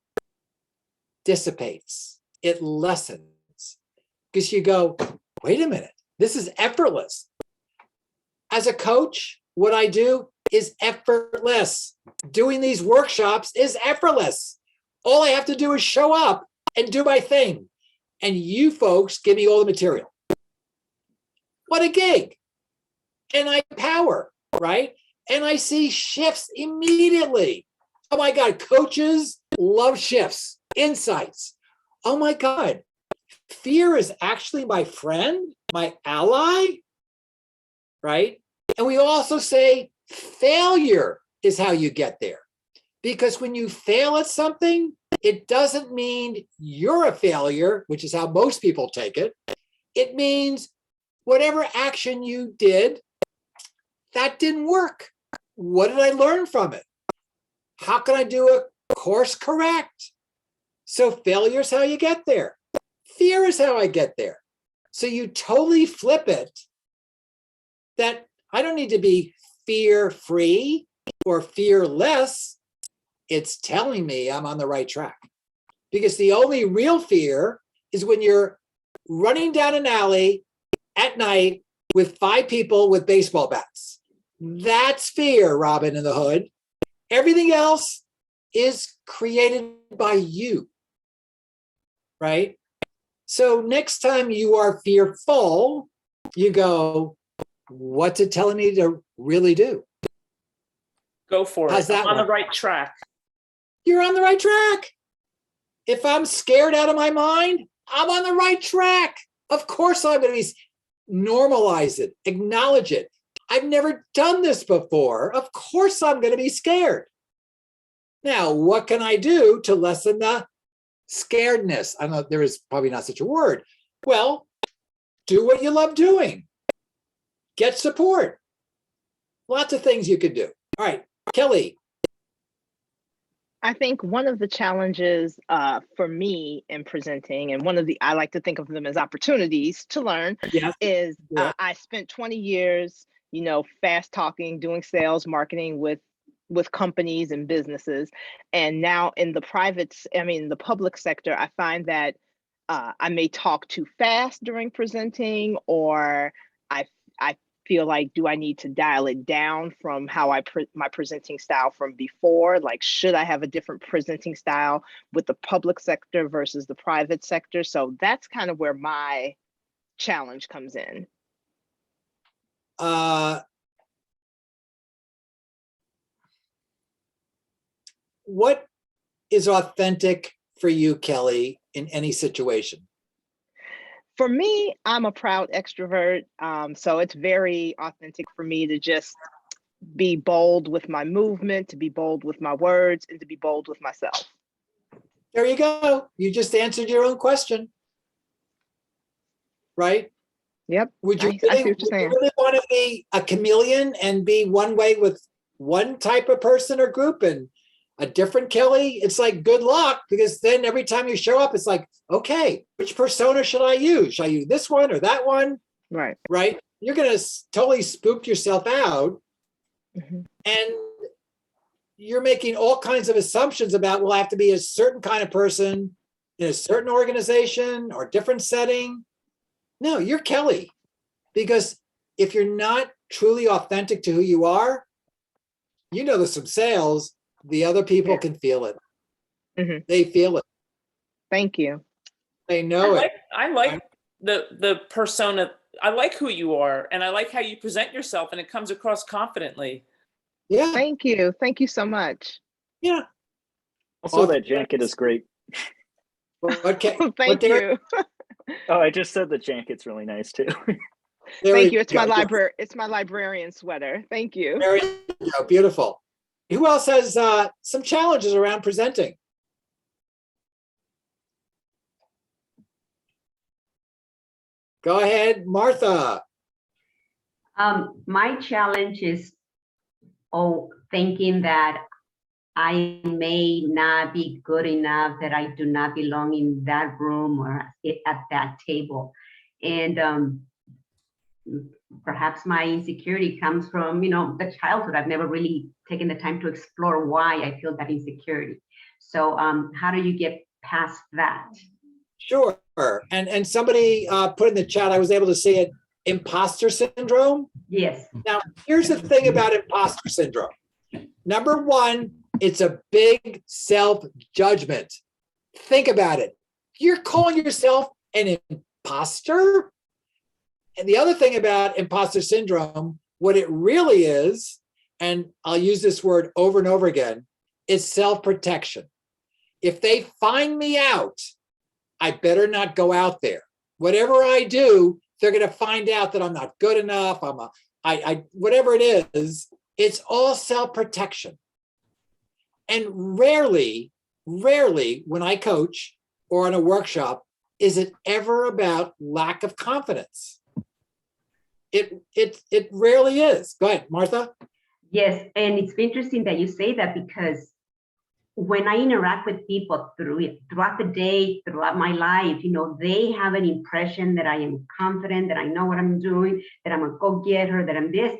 dissipates. It lessens. Because you go, wait a minute, this is effortless. As a coach, what I do is effortless. Doing these workshops is effortless. All I have to do is show up and do my thing. And you folks give me all the material. What a gig. And I power, right? And I see shifts immediately. Oh my God, coaches love shifts, insights. Oh my God, fear is actually my friend, my ally, right? And we also say failure is how you get there. Because when you fail at something, it doesn't mean you're a failure, which is how most people take it. It means whatever action you did, that didn't work. What did I learn from it? How can I do a course correct? So failure is how you get there. Fear is how I get there. So you totally flip it, that I don't need to be fear-free or fearless. It's telling me I'm on the right track. Because the only real fear is when you're running down an alley at night with 5 people with baseball bats. That's fear, Robin in the Hood. Everything else is created by you, right? So next time you are fearful, you go, what's it telling me to really do? Go for How's it. that I'm on the one? right track. You're on the right track. If I'm scared out of my mind, I'm on the right track. Of course I'm going to be, normalize it, acknowledge it. I've never done this before. Of course I'm going to be scared. Now, what can I do to lessen the scaredness? I know there is probably not such a word. Well, do what you love doing. Get support. Lots of things you can do. All right, Kelly. I think one of the challenges for me in presenting, and I like to think of them as opportunities to learn, is I spent 20 years, fast talking, doing sales, marketing with companies and businesses. And now in the the public sector, I find that I may talk too fast during presenting, or I feel like, do I need to dial it down from how my presenting style from before? Like, should I have a different presenting style with the public sector versus the private sector? So that's kind of where my challenge comes in. What is authentic for you, Kelly, in any situation? For me, I'm a proud extrovert. So it's very authentic for me to just be bold with my movement, to be bold with my words, and to be bold with myself. There you go. You just answered your own question. Right? Yep. Would you I see what you're would you saying. really want to be a chameleon and be one way with one type of person or group and a different Kelly? It's like, good luck, because then every time you show up, it's like, okay, which persona should I use? Should I use this one or that one? Right. Right? You're going to totally spook yourself out. And you're making all kinds of assumptions about, well, I have to be a certain kind of person in a certain organization or different setting. No, you're Kelly. Because if you're not truly authentic to who you are, you know, there's some sales, the other people can feel it. They feel it. Thank you. They know it. I like the persona. I like who you are, and I like how you present yourself, and it comes across confidently. Yeah. Thank you. Thank you so much. Yeah. Also, that jacket is great. Thank you. Oh, I just said the jacket's really nice too. Thank you. It's my library. It's my librarian sweater. Thank you. There you go. Beautiful. Who else has some challenges around presenting? Go ahead, Martha. My challenge is thinking that I may not be good enough, that I do not belong in that room or at that table. And perhaps my insecurity comes from, the childhood. I've never really taken the time to explore why I feel that insecurity. So how do you get past that? Sure. And somebody put in the chat, I was able to see it, imposter syndrome. Yes. Now, here's the thing about imposter syndrome. Number one, it's a big self-judgment. Think about it. You're calling yourself an imposter? And the other thing about imposter syndrome, what it really is, and I'll use this word over and over again, is self-protection. If they find me out, I better not go out there. Whatever I do, they're going to find out that I'm not good enough. Whatever it is, it's all self-protection. And rarely when I coach or on a workshop, is it ever about lack of confidence. It rarely is. Go ahead, Martha. Yes, and it's interesting that you say that, because when I interact with people throughout the day, throughout my life, they have an impression that I am confident, that I know what I'm doing, that I'm a go-getter, that I'm this.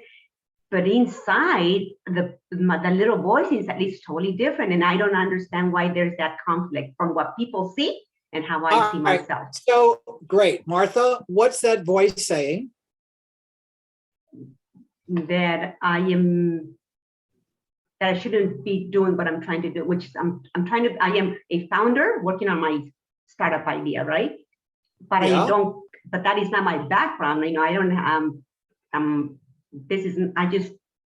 But inside, the little voice inside is totally different. And I don't understand why there's that conflict from what people see and how I see myself. So great. Martha, what's that voice saying? That I shouldn't be doing what I'm trying to do, which I am a founder working on my startup idea, right? But but that is not my background. I just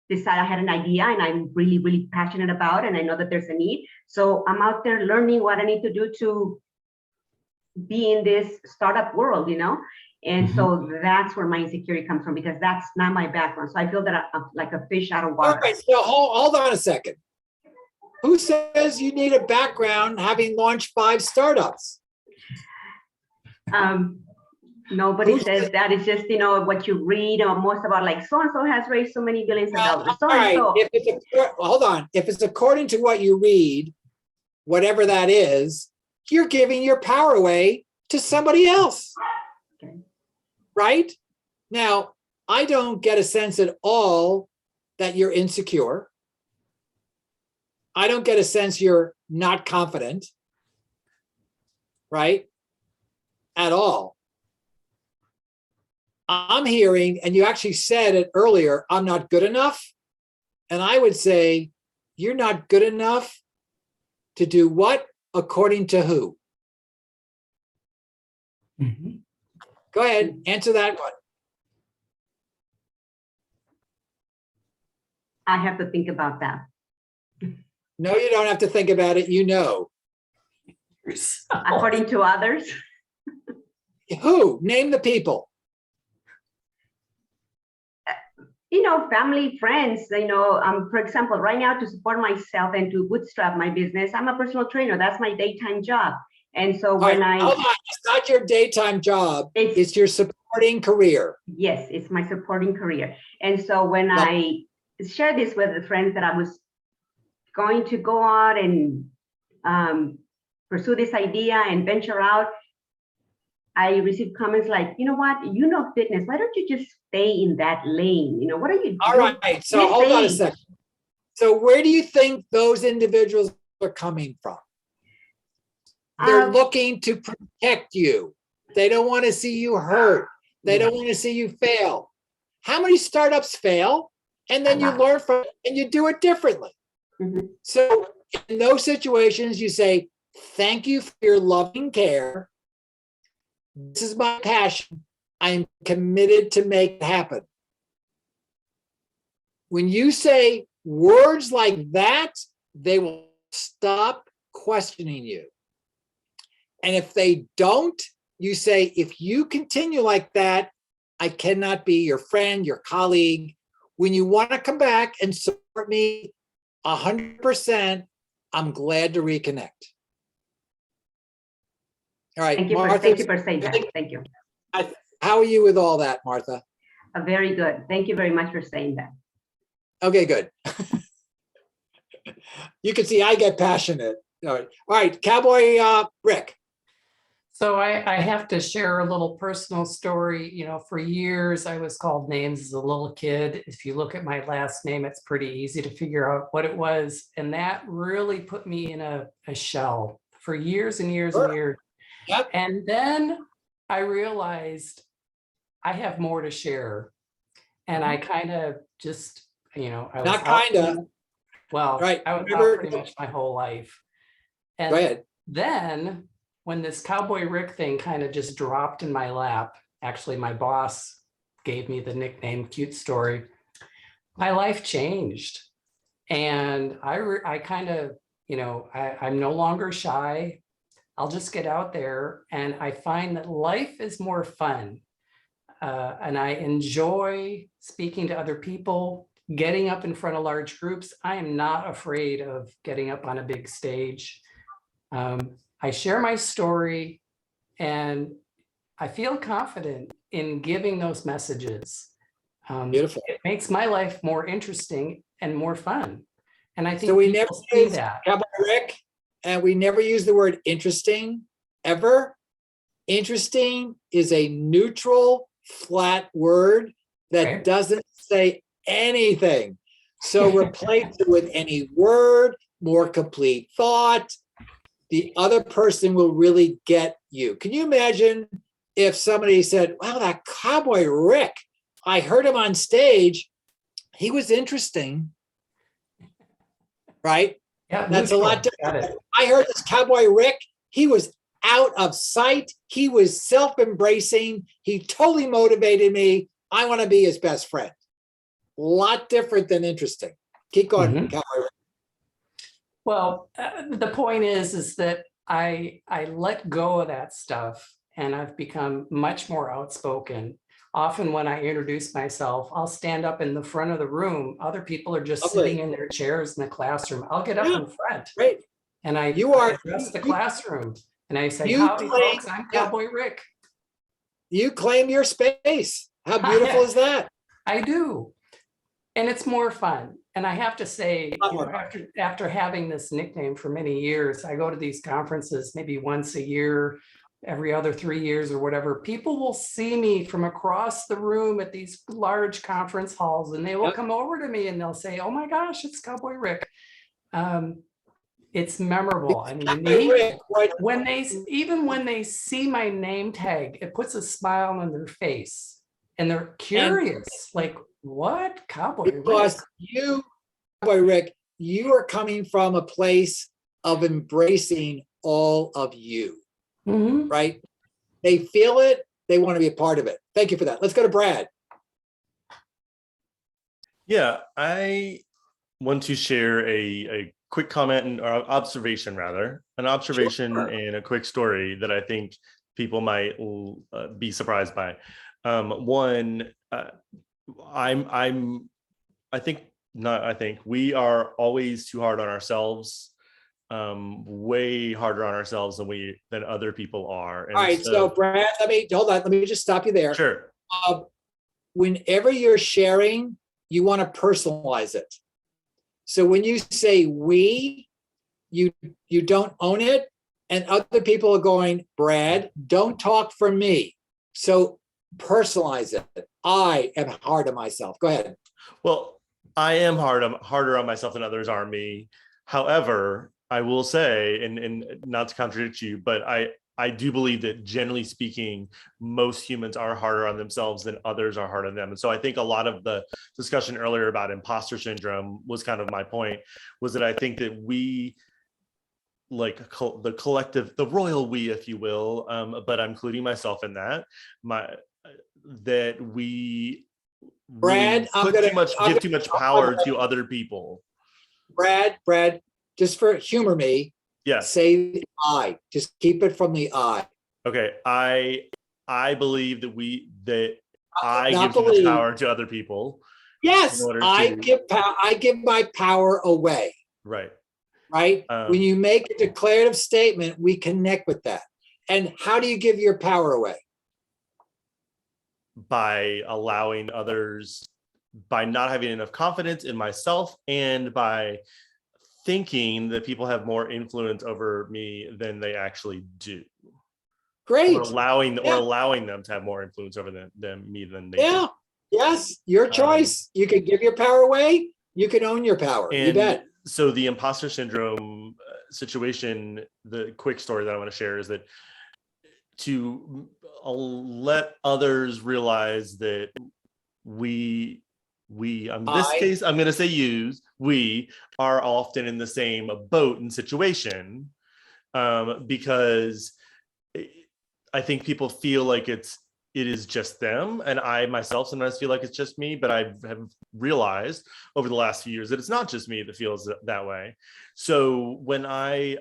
decided I had an idea and I'm really, really passionate about it, and I know that there's a need. So I'm out there learning what I need to do to be in this startup world, And so that's where my insecurity comes from, because that's not my background. So I feel that I'm like a fish out of water. All right, so hold on a second. Who says you need a background having launched 5 startups? Nobody says that. It's just, what you read, or most about like so-and-so has raised so many billions of dollars. All right, hold on. If it's according to what you read, whatever that is, you're giving your power away to somebody else. Okay. Right? Now, I don't get a sense at all that you're insecure. I don't get a sense you're not confident. Right? At all. I'm hearing, and you actually said it earlier, I'm not good enough. And I would say, you're not good enough to do what? According to who? Go ahead, answer that one. I have to think about that. No, you don't have to think about it. You know. According to others. Who? Name the people. family, friends, for example, right now to support myself and to bootstrap my business, I'm a personal trainer. That's my daytime job. And so when hold on, it's not your daytime job, it's your supporting career. Yes, it's my supporting career. And so when I shared this with the friends that I was going to go out and pursue this idea and venture out, I received comments like, you know what, fitness, why don't you just stay in that lane? What are you doing? All right, so hold on a second. So where do you think those individuals are coming from? They're looking to protect you. They don't want to see you hurt. They don't want to see you fail. How many startups fail? And then you learn from it and you do it differently. So in those situations, you say, thank you for your loving care. This is my passion. I'm committed to make it happen. When you say words like that, they will stop questioning you. And if they don't, you say, if you continue like that, I cannot be your friend, your colleague. When you want to come back and support me 100%, I'm glad to reconnect. All right, thank you Martha, thank you for saying that. Thank you. How are you with all that, Martha? Very good. Thank you very much for saying that. Okay, good. You can see I get passionate. All right, Cowboy Rick. So I have to share a little personal story. For years, I was called names as a little kid. If you look at my last name, it's pretty easy to figure out what it was. And that really put me in a shell for years and years and years. Yep. And then I realized I have more to share. And I kind of just, I was Not kind of. Well, right. I was out pretty much my whole life. And go ahead. Then when this Cowboy Rick thing kind of just dropped in my lap, actually my boss gave me the nickname Cute Story, my life changed. And I kind of, I'm no longer shy. I'll just get out there, and I find that life is more fun. And I enjoy speaking to other people, getting up in front of large groups. I am not afraid of getting up on a big stage. I share my story, and I feel confident in giving those messages. Beautiful. It makes my life more interesting and more fun. And I think so we never see use that. Cowboy Rick, and we never use the word interesting ever. Interesting is a neutral, flat word that doesn't say anything. So replace it with any word, more complete thought. The other person will really get you. Can you imagine if somebody said, wow, that Cowboy Rick, I heard him on stage. He was interesting, right? Yeah, that's a lot different. I heard this Cowboy Rick. He was out of sight. He was self-embracing. He totally motivated me. I want to be his best friend. A lot different than interesting. Keep going, Cowboy Rick. Well, the point is that I let go of that stuff, and I've become much more outspoken. Often when I introduce myself, I'll stand up in the front of the room. Other people are just sitting in their chairs in the classroom. I'll get up in front. Right. And I address the classroom. And I say, howdy folks, I'm Cowboy Rick. You claim your space. How beautiful is that? I do. And it's more fun. And I have to say, after having this nickname for many years, I go to these conferences maybe once a year, every other 3 years or whatever. People will see me from across the room at these large conference halls, and they will come over to me and they'll say, oh my gosh, it's Cowboy Rick. It's memorable and unique. When they see my name tag, it puts a smile on their face and they're curious, like, what? Cowboy Rick? Because you, Cowboy Rick, you are coming from a place of embracing all of you, right? They feel it. They want to be a part of it. Thank you for that. Let's go to Brad. Yeah, I want to share a quick comment or observation, rather, an observation and a quick story that I think people might be surprised by. One, I think we are always too hard on ourselves, way harder on ourselves than other people are. And all right, so Brad, let me just stop you there. Sure. Whenever you're sharing, you want to personalize it. So when you say we, you don't own it, and other people are going, Brad, don't talk for me. So personalize it. I am hard on myself. Go ahead. Well, I am harder on myself than others are me. However, I will say, and not to contradict you, but I do believe that generally speaking, most humans are harder on themselves than others are hard on them. And so I think a lot of the discussion earlier about imposter syndrome was kind of my point, was that I think that we, like the collective, the royal we, if you will, but I'm including myself in that, that we Brad, give too much power to other people. Brad, just for humor me, yes, say I. Just keep it from the I. Okay, I believe that I give too much power to other people. Yes, I give my power away. Right. Right. When you make a declarative statement, we connect with that. And how do you give your power away? By allowing others, by not having enough confidence in myself, and by thinking that people have more influence over me than they actually do. Great. Or allowing them to have more influence over me than they do. Yes, your choice. You can give your power away. You can own your power. You bet. So the imposter syndrome situation, the quick story that I want to share is that to let others realize that we in this case, I'm going to say we are often in the same boat and situation, because I think people feel like it is just them, and I myself sometimes feel like it's just me, but I have realized over the last few years that it's not just me that feels that way. So when I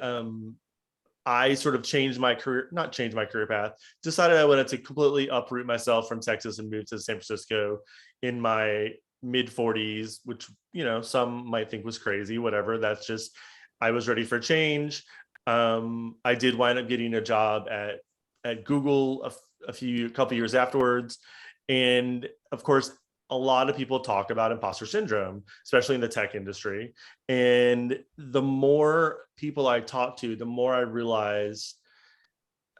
sort of not changed my career path, decided I wanted to completely uproot myself from Texas and move to San Francisco in my mid 40s, which, some might think was crazy, whatever. That's just, I was ready for change. I did wind up getting a job at Google a couple years afterwards. And of course, a lot of people talk about imposter syndrome, especially in the tech industry. And the more people I talk to, the more I realize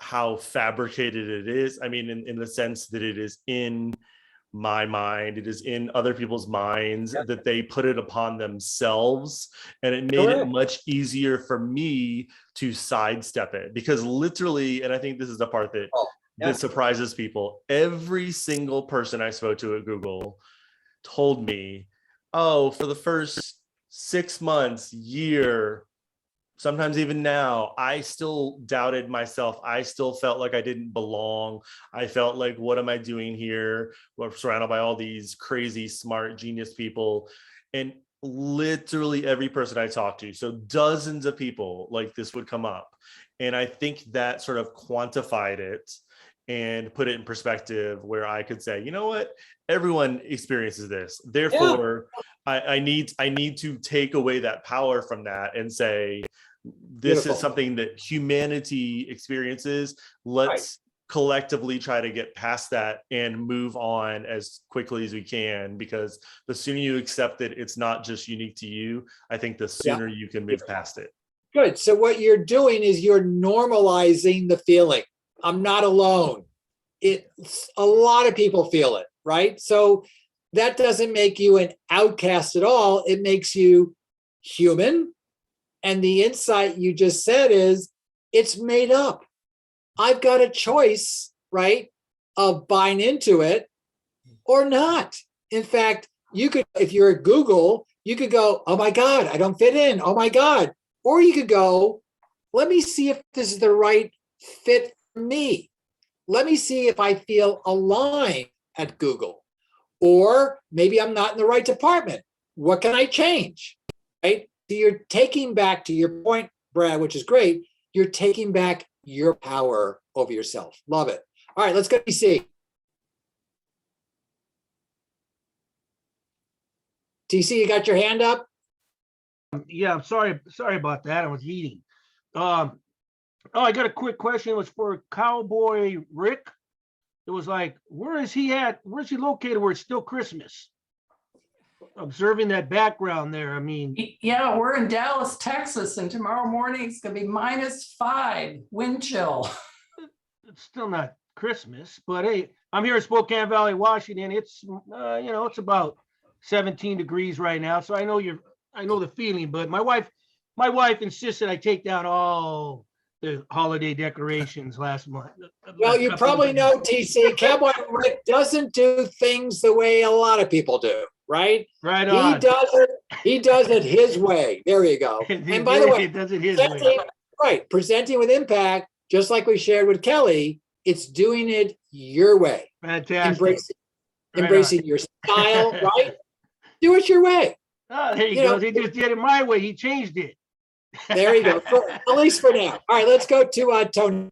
how fabricated it is. I mean, in the sense that it is in my mind, it is in other people's minds, that they put it upon themselves. And it made it much easier for me to sidestep it, because literally, and I think this is the part that surprises people, every single person I spoke to at Google told me, oh, for the first 6 months, year, sometimes even now, I still doubted myself. I still felt like I didn't belong. I felt like, what am I doing here? We're surrounded by all these crazy, smart, genius people. And literally every person I talked to, so dozens of people, like this would come up. And I think that sort of quantified it and put it in perspective, where I could say, you know what, everyone experiences this. Therefore, I need to take away that power from that and say, this is something that humanity experiences. Let's collectively try to get past that and move on as quickly as we can, because the sooner you accept that it's not just unique to you, I think the sooner you can move past it. Good. So what you're doing is you're normalizing the feeling. I'm not alone. A lot of people feel it, right? So that doesn't make you an outcast at all. It makes you human. And the insight you just said is, it's made up. I've got a choice, right, of buying into it or not. In fact, you could, if you're at Google, you could go, oh my God, I don't fit in. Oh my God. Or you could go, let me see if this is the right fit for me. Let me see if I feel aligned at Google. Or maybe I'm not in the right department. What can I change? Right? So you're taking back, to your point, Brad, which is great, you're taking back your power over yourself. Love it. All right, let's go to DC. TC, you got your hand up? Yeah, I'm sorry about that. I was eating. Oh, I got a quick question. It was for Cowboy Rick. It was like, where is he at? Where's he located where it's still Christmas? Observing that background there, I mean. Yeah, we're in Dallas, Texas, and tomorrow morning it's gonna be -5 wind chill. It's still not Christmas, but hey, I'm here in Spokane Valley, Washington. It's it's about 17 degrees right now, so I know the feeling. But my wife insisted I take down all the holiday decorations last month. Well, you probably know, TC, Cowboy Rick doesn't do things the way a lot of people do, right? Right on. He does it his way. There you go. And by the way, he does it his way. Right, presenting with impact, just like we shared with Kelly, it's doing it your way. Fantastic. Embracing your style, right? Do it your way. Oh, there you go. He just did it my way. He changed it. There you go. At least for now. All right, let's go to Tony.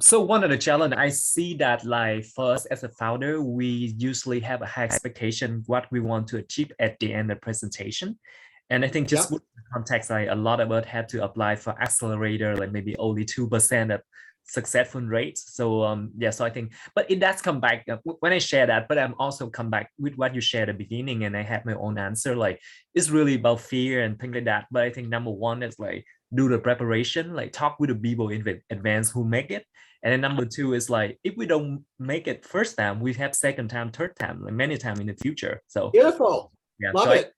So one of the challenge I see that, like, first, as a founder, we usually have a high expectation what we want to achieve at the end of the presentation. And I think just with the context, like, a lot of us have to apply for accelerator, like maybe only 2% of successful rates. So so I think, but it does come back when I share that, but I'm also come back with what you shared at the beginning, and I have my own answer. Like, it's really about fear and things like that. But I think number one is like do the preparation, like talk with the people in advance who make it. And then number two is like, if we don't make it first time, we have second time, third time, like many times in the future. So beautiful. Yeah, love it.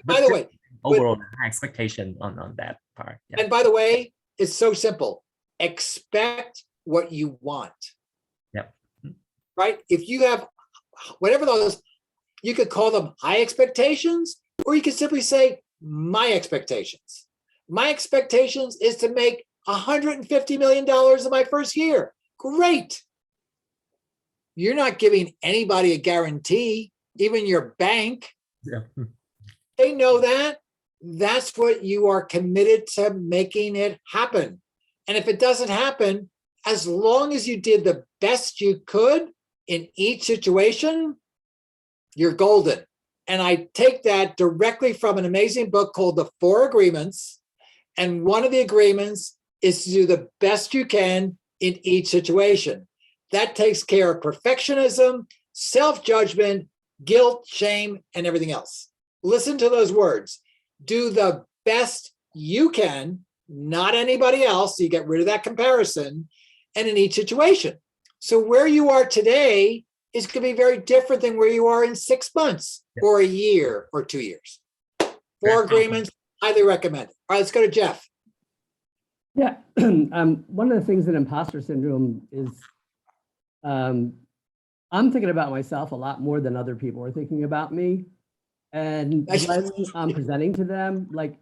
By the way, overall high expectation on that part. Yeah. And by the way, it's so simple. Expect what you want. Yep. Right? If you have whatever those, you could call them high expectations, or you could simply say my expectations. My expectations is to make $150 million in my first year. Great. You're not giving anybody a guarantee, even your bank. Yeah. They know that. That's what you are committed to making it happen. And if it doesn't happen, as long as you did the best you could in each situation, you're golden. And I take that directly from an amazing book called The 4 Agreements. And one of the agreements is to do the best you can in each situation. That takes care of perfectionism, self-judgment, guilt, shame, and everything else. Listen to those words. Do the best you can, not anybody else. So you get rid of that comparison, and in each situation. So where you are today is going to be very different than where you are in 6 months or a year or 2 years. 4 agreements, highly recommended. All right, let's go to Jeff. Yeah, one of the things in imposter syndrome is I'm thinking about myself a lot more than other people are thinking about me. And when I'm presenting to them, like,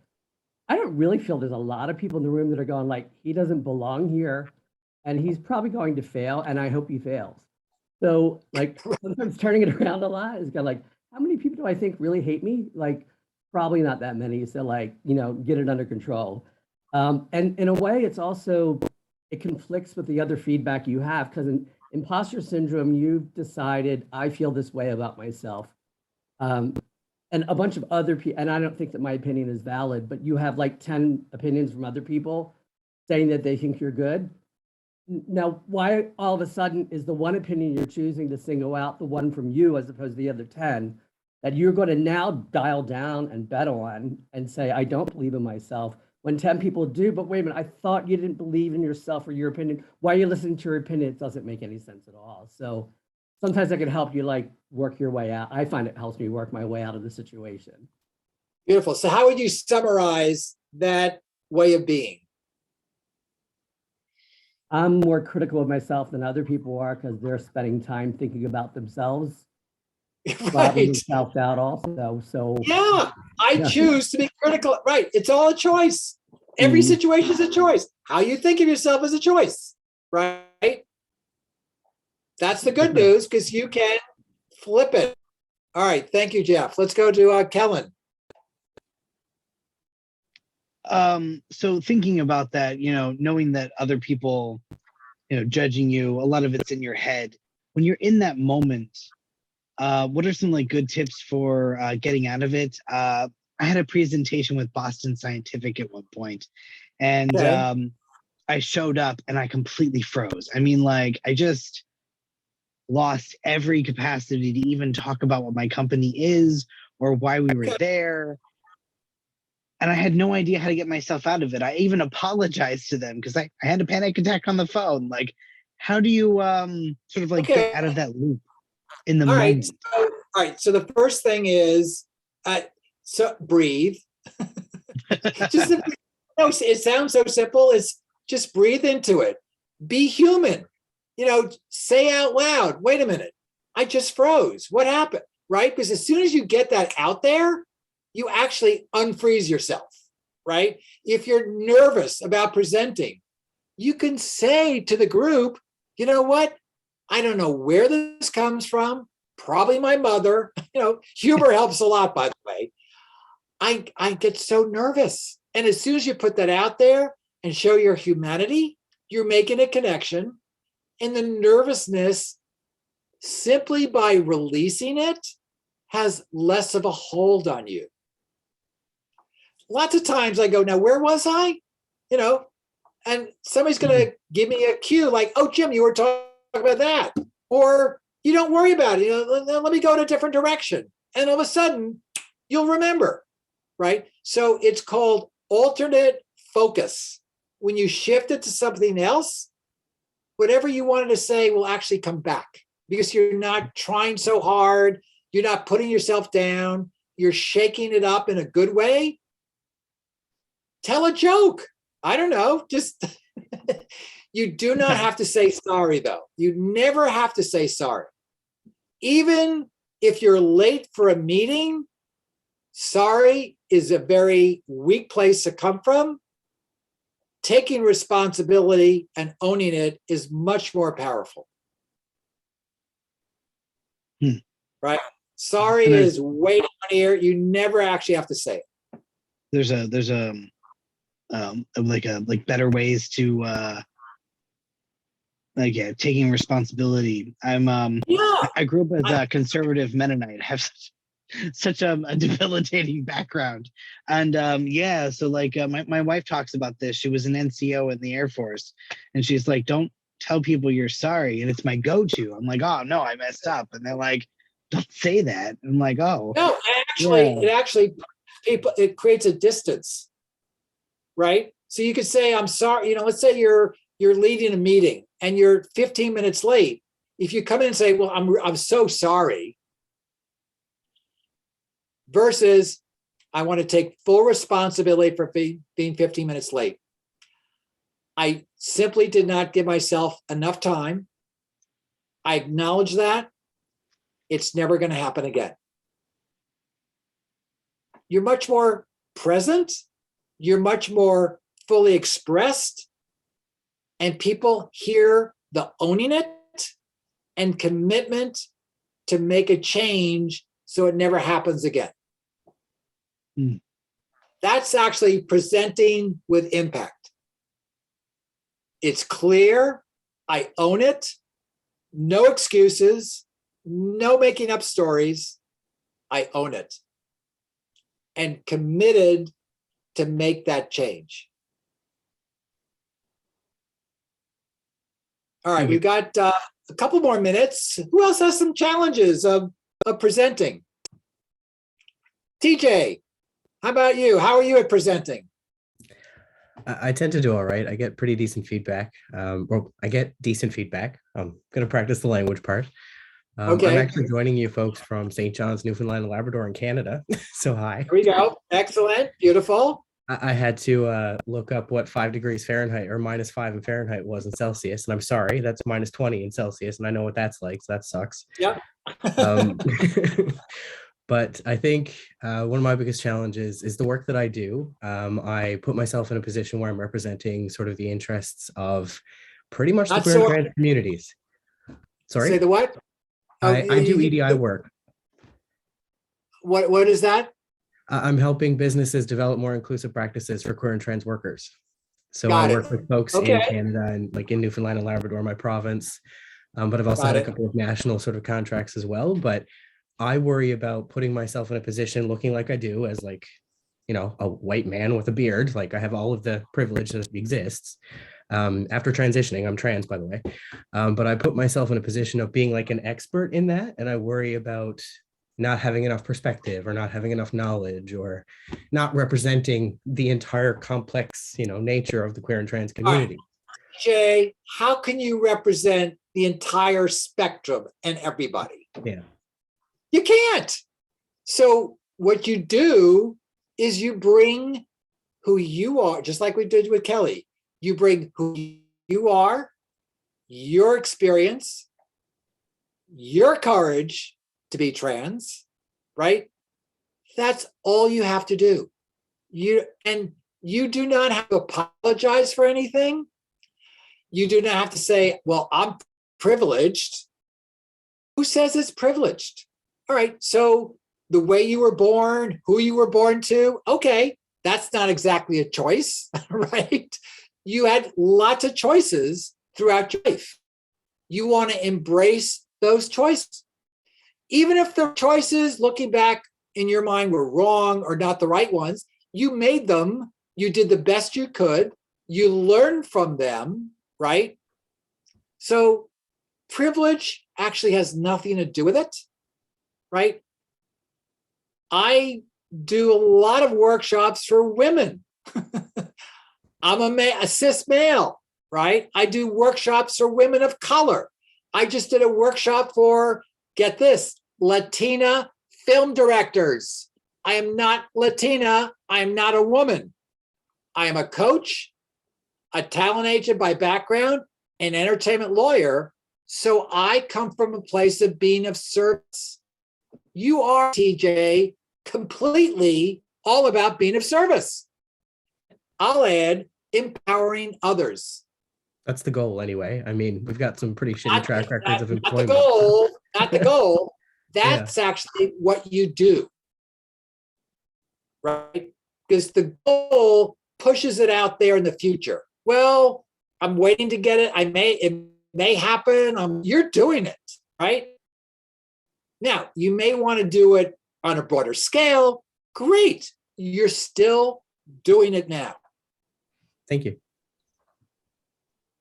I don't really feel there's a lot of people in the room that are going like, he doesn't belong here and he's probably going to fail and I hope he fails. So like sometimes turning it around a lot is kind of like, how many people do I think really hate me? Like probably not that many. So like, get it under control. And in a way, it's also, it conflicts with the other feedback you have, because in imposter syndrome, you've decided I feel this way about myself. And a bunch of other people, and I don't think that my opinion is valid, but you have like 10 opinions from other people saying that they think you're good. Now, why all of a sudden is the one opinion you're choosing to single out the one from you as opposed to the other 10 that you're going to now dial down and bet on and say, I don't believe in myself, when 10 people do, but wait a minute, I thought you didn't believe in yourself or your opinion. Why are you listening to your opinion? It doesn't make any sense at all. So sometimes I can help you like work your way out. I find it helps me work my way out of the situation. Beautiful. So how would you summarize that way of being? I'm more critical of myself than other people are because they're spending time thinking about themselves. Right. Self-doubt also. So yeah, I choose to be critical. Right. It's all a choice. Every situation is a choice. How you think of yourself is a choice. Right. That's the good news, because you can flip it. All right. Thank you, Jeff. Let's go to Kellen. So thinking about that, knowing that other people, judging you, a lot of it's in your head. When you're in that moment, what are some like good tips for getting out of it? I had a presentation with Boston Scientific at one point, and I showed up and I completely froze. I mean, like, I just lost every capacity to even talk about what my company is or why we were there. And I had no idea how to get myself out of it. I even apologized to them because I had a panic attack on the phone. Like, how do you sort of like get out of that loop in the moment? All right. So the first thing is, so breathe. Just it sounds so simple. It's just breathe into it. Be human. Say out loud, wait a minute, I just froze. What happened? Right? Because as soon as you get that out there, you actually unfreeze yourself, right? If you're nervous about presenting, you can say to the group, you know what? I don't know where this comes from. Probably my mother. Humor helps a lot, by the way. I get so nervous. And as soon as you put that out there and show your humanity, you're making a connection. And the nervousness, simply by releasing it, has less of a hold on you. Lots of times I go, now where was I? And somebody's going to give me a cue like, oh, Jim, you were talking about that. Or you don't worry about it. Let me go in a different direction. And all of a sudden, you'll remember, right? So it's called alternate focus. When you shift it to something else, whatever you wanted to say will actually come back because you're not trying so hard. You're not putting yourself down. You're shaking it up in a good way. Tell a joke. I don't know. Just you do not have to say sorry, though. You never have to say sorry. Even if you're late for a meeting, sorry is a very weak place to come from. Taking responsibility and owning it is much more powerful. Right? Sorry is way down here. You never actually have to say it. There's like better ways to taking responsibility. I grew up as a conservative Mennonite. I have such a debilitating background, and so like my wife talks about this. She was an NCO in the Air Force, and she's like, don't tell people you're sorry. And it's my go-to. I'm like, oh no, I messed up. And they're like, don't say that. I'm like, oh no, it creates a distance, right? So you could say, I'm sorry. Let's say you're leading a meeting and you're 15 minutes late. If you come in and say, well, I'm so sorry, versus I want to take full responsibility for being 15 minutes late. I simply did not give myself enough time. I acknowledge that. It's never going to happen again. You're much more present. You're much more fully expressed. And people hear the owning it and commitment to make a change so it never happens again. That's actually presenting with impact. It's clear. I own it. No excuses. No making up stories. I own it. And committed to make that change. All right, we've got a couple more minutes. Who else has some challenges of presenting? TJ, how about you? How are you at presenting? I tend to do all right. I get pretty decent feedback. I get decent feedback. I'm going to practice the language part. Okay. I'm actually joining you folks from St. John's, Newfoundland and Labrador in Canada. So hi. Here we go. Excellent. Beautiful. I had to look up what 5 degrees Fahrenheit or -5 in Fahrenheit was in Celsius. And I'm sorry, that's -20 in Celsius. And I know what that's like. So that sucks. Yeah. But I think one of my biggest challenges is the work that I do. I put myself in a position where I'm representing sort of the interests of pretty much the queer and trans communities. Sorry? Say the what? I do EDI work. What is that? I'm helping businesses develop more inclusive practices for queer and trans workers. So I work with folks in Canada and like in Newfoundland and Labrador, my province, but I've also had a couple of national sort of contracts as well. But I worry about putting myself in a position looking like I do as like, you know, a white man with a beard. Like I have all of the privilege that exists. After transitioning, I'm trans, by the way. But I put myself in a position of being like an expert in that. And I worry about not having enough perspective or not having enough knowledge or not representing the entire complex, you know, nature of the queer and trans community. Jay, how can you represent the entire spectrum and everybody? Yeah. You can't. So what you do is you bring who you are, just like we did with Kelly. You bring who you are, your experience, your courage to be trans, right? That's all you have to do. You do not have to apologize for anything. You do not have to say, well, I'm privileged. Who says it's privileged? All right, so the way you were born, who you were born to, okay, that's not exactly a choice, right? You had lots of choices throughout your life. You want to embrace those choices. Even if the choices, looking back in your mind, were wrong or not the right ones, you made them, you did the best you could, you learned from them, right? So privilege actually has nothing to do with it, right? I do a lot of workshops for women. I'm a cis male, right? I do workshops for women of color. I just did a workshop for, get this, Latina film directors. I am not Latina. I am not a woman. I am a coach, a talent agent by background, an entertainment lawyer. So I come from a place of being of service. You are, TJ, completely all about being of service. I'll add empowering others. That's the goal anyway. I mean, we've got some pretty shitty track records of employment. Not the goal. That's actually what you do, right? Because the goal pushes it out there in the future. Well, I'm waiting to get it. It may happen. You're doing it, right? Now, you may want to do it on a broader scale. Great. You're still doing it now. Thank you.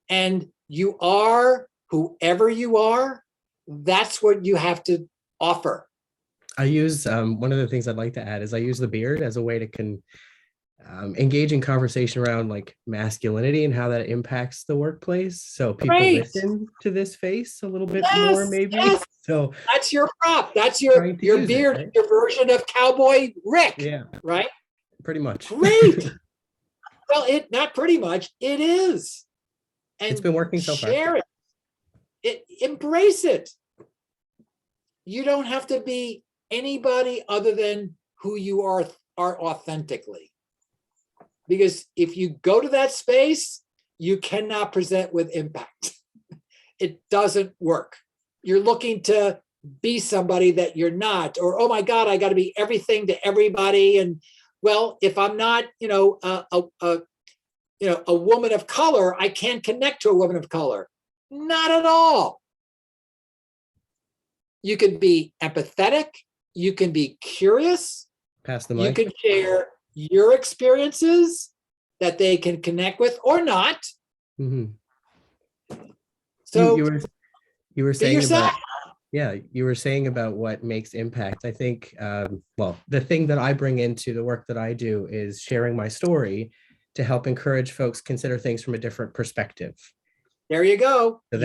And you are whoever you are. That's what you have to offer. I use, one of the things I'd like to add is I use the beard as a way to engage in conversation around like masculinity and how that impacts the workplace. So people listen to this face a little bit more, maybe. Yes. So that's your prop. That's your beard, right? Your version of Cowboy Rick. Yeah. Right? Pretty much. Great. Well, not pretty much. It is. And it's been working so far. Share it. Embrace it. You don't have to be anybody other than who you are authentically. Because if you go to that space, you cannot present with impact. It doesn't work. You're looking to be somebody that you're not, or, oh my God, I got to be everything to everybody. And well, if I'm not, a woman of color, I can't connect to a woman of color. Not at all. You can be empathetic. You can be curious. Pass the mic. You can share your experiences that they can connect with or not. Mm-hmm. So you were saying yourself. You were saying about what makes impact. I think, the thing that I bring into the work that I do is sharing my story to help encourage folks consider things from a different perspective. There you go. So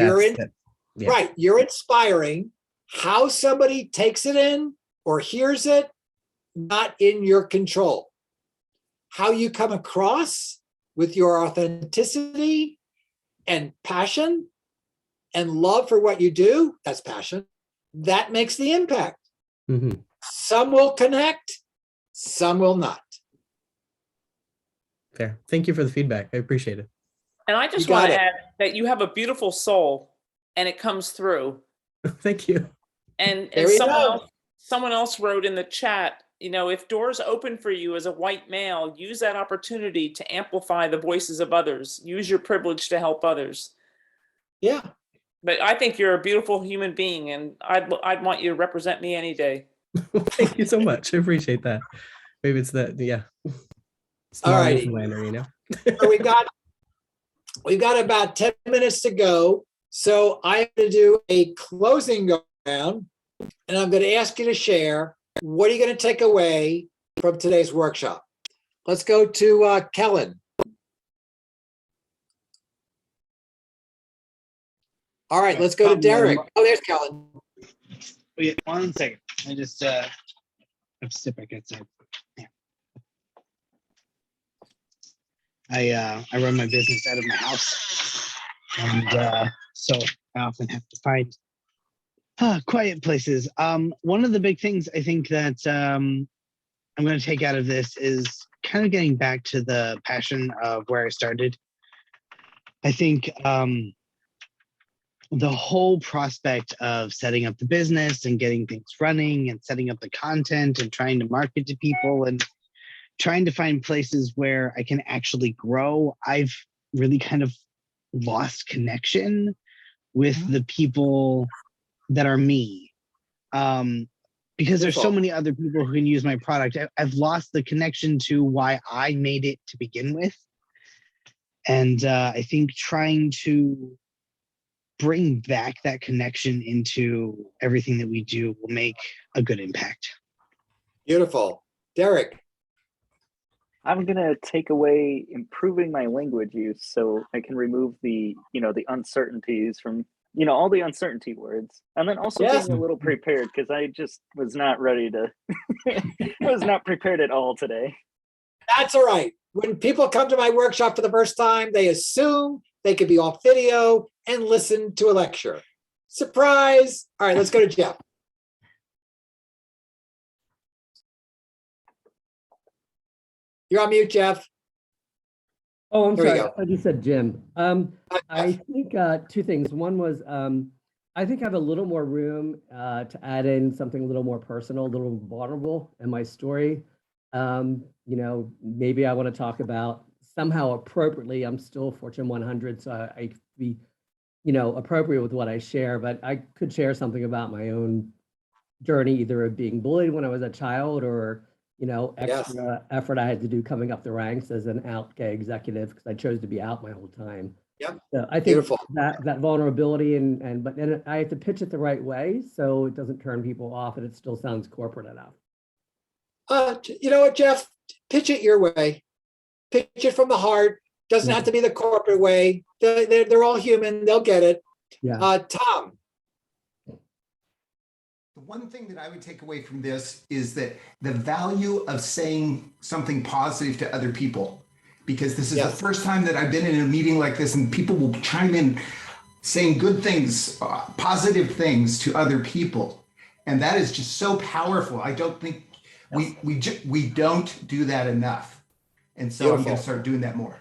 right. You're inspiring. How somebody takes it in or hears it, not in your control. How you come across with your authenticity and passion and love for what you do, that's passion, that makes the impact. Mm-hmm. Some will connect, some will not. Fair. Thank you for the feedback. I appreciate it. And I just want to add that you have a beautiful soul and it comes through. Thank you. And someone else wrote in the chat, if doors open for you as a white male, use that opportunity to amplify the voices of others. Use your privilege to help others. Yeah. But I think you're a beautiful human being, and I'd want you to represent me any day. Thank you so much. I appreciate that. Maybe it's that, yeah. All Small righty. Newfoundlander, you know? So we've got about 10 minutes to go. So I'm going to do a closing go round, and I'm going to ask you to share, what are you going to take away from today's workshop? Let's go to Kellen. All right, let's go to Derek. Oh, there's Kellen. Wait, 1 second. I just have to step back outside. Yeah. I run my business out of my house, and so I often have to find quiet places. One of the big things I think that I'm going to take out of this is kind of getting back to the passion of where I started. I think the whole prospect of setting up the business and getting things running and setting up the content and trying to market to people and trying to find places where I can actually grow, I've really kind of lost connection with the people that are me. Because there's so many other people who can use my product. I've lost the connection to why I made it to begin with. And I think trying to bring back that connection into everything that we do will make a good impact. Beautiful. Derek. I'm gonna take away improving my language use so I can remove the, the uncertainties from, all the uncertainty words. And then also being a little prepared, because I just was not ready to, I was not prepared at all today. That's all right. When people come to my workshop for the first time, they assume they could be off video and listen to a lecture. Surprise. All right, let's go to Jeff. You're on mute, Jeff. Oh, I'm There you sorry. go. I thought you said Jim. I think two things. One was I think I have a little more room to add in something a little more personal, a little vulnerable in my story. Maybe I want to talk about somehow appropriately. I'm still Fortune 100, so I could be, appropriate with what I share, but I could share something about my own journey, either of being bullied when I was a child or, extra effort I had to do coming up the ranks as an out gay executive because I chose to be out my whole time. Yep. So I think that vulnerability but then I have to pitch it the right way so it doesn't turn people off and it still sounds corporate enough. You know what, Jeff? Pitch it your way. Pitch it from the heart. Doesn't have to be the corporate way. They're all human. They'll get it. Yeah. Tom. The one thing that I would take away from this is that the value of saying something positive to other people, because this is the first time that I've been in a meeting like this and people will chime in saying good things, positive things to other people. And that is just so powerful. I don't think we don't do that enough. And so I'm going to start doing that more.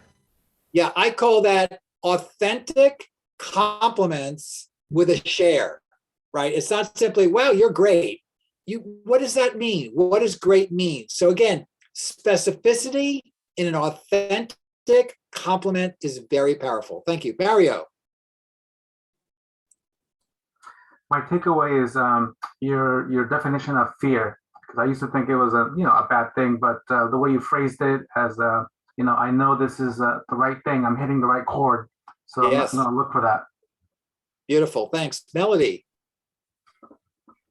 Yeah, I call that authentic compliments with a share, right? It's not simply, wow, you're great. What does that mean? What does great mean? So again, specificity in an authentic compliment is very powerful. Thank you. Mario. My takeaway is your definition of fear. Because I used to think it was a bad thing, but the way you phrased it as I know this is the right thing. I'm hitting the right chord, so I'm going to look for that. Beautiful, thanks, Melody.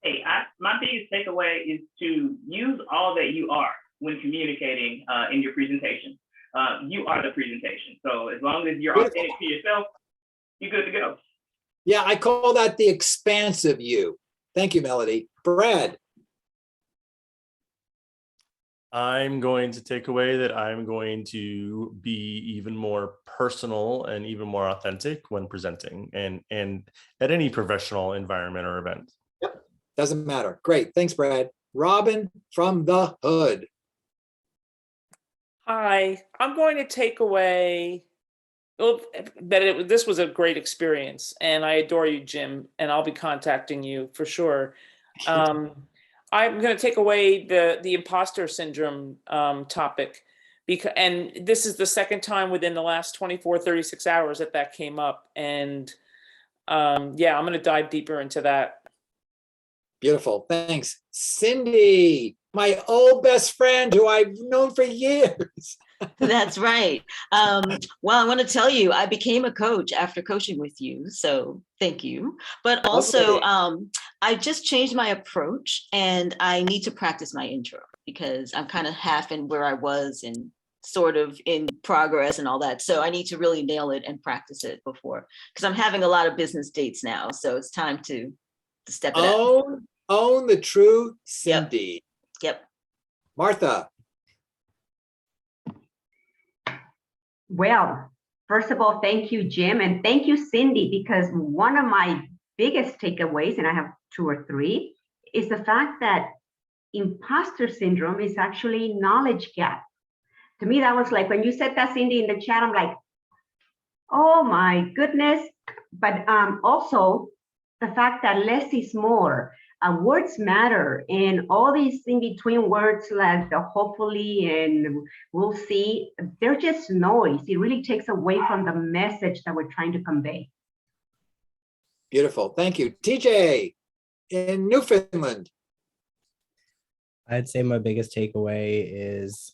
Hey, my biggest takeaway is to use all that you are when communicating in your presentation. You are the presentation, so as long as you're authentic to yourself, you're good to go. Yeah, I call that the expansive you. Thank you, Melody. Brad. I'm going to take away that I'm going to be even more personal and even more authentic when presenting and at any professional environment or event. Yep, doesn't matter. Great, thanks, Brad. Robin from the Hood. Hi, I'm going to take away that this was a great experience and I adore you, Jim, and I'll be contacting you for sure. I'm going to take away the imposter syndrome topic and this is the second time within the last 36 hours that came up. And yeah, I'm going to dive deeper into that. Beautiful. Thanks. Cindy, my old best friend who I've known for years. That's right. Well, I want to tell you, I became a coach after coaching with you. So thank you. But also, I just changed my approach and I need to practice my intro because I'm kind of half in where I was and sort of in progress and all that. So I need to really nail it and practice it before, because I'm having a lot of business dates now. So it's time to step it up. Own the true Cindy. Yep. Martha. Well, first of all, thank you, Jim, and thank you, Cindy, because one of my biggest takeaways, and I have 2 or 3, is the fact that imposter syndrome is actually knowledge gap. To me, that was like, when you said that, Cindy, in the chat, I'm like, oh my goodness. But also the fact that less is more. Words matter, and all these in between words like the hopefully and we'll see, they're just noise. It really takes away from the message that we're trying to convey. Beautiful. Thank you. TJ in Newfoundland. I'd say my biggest takeaway is,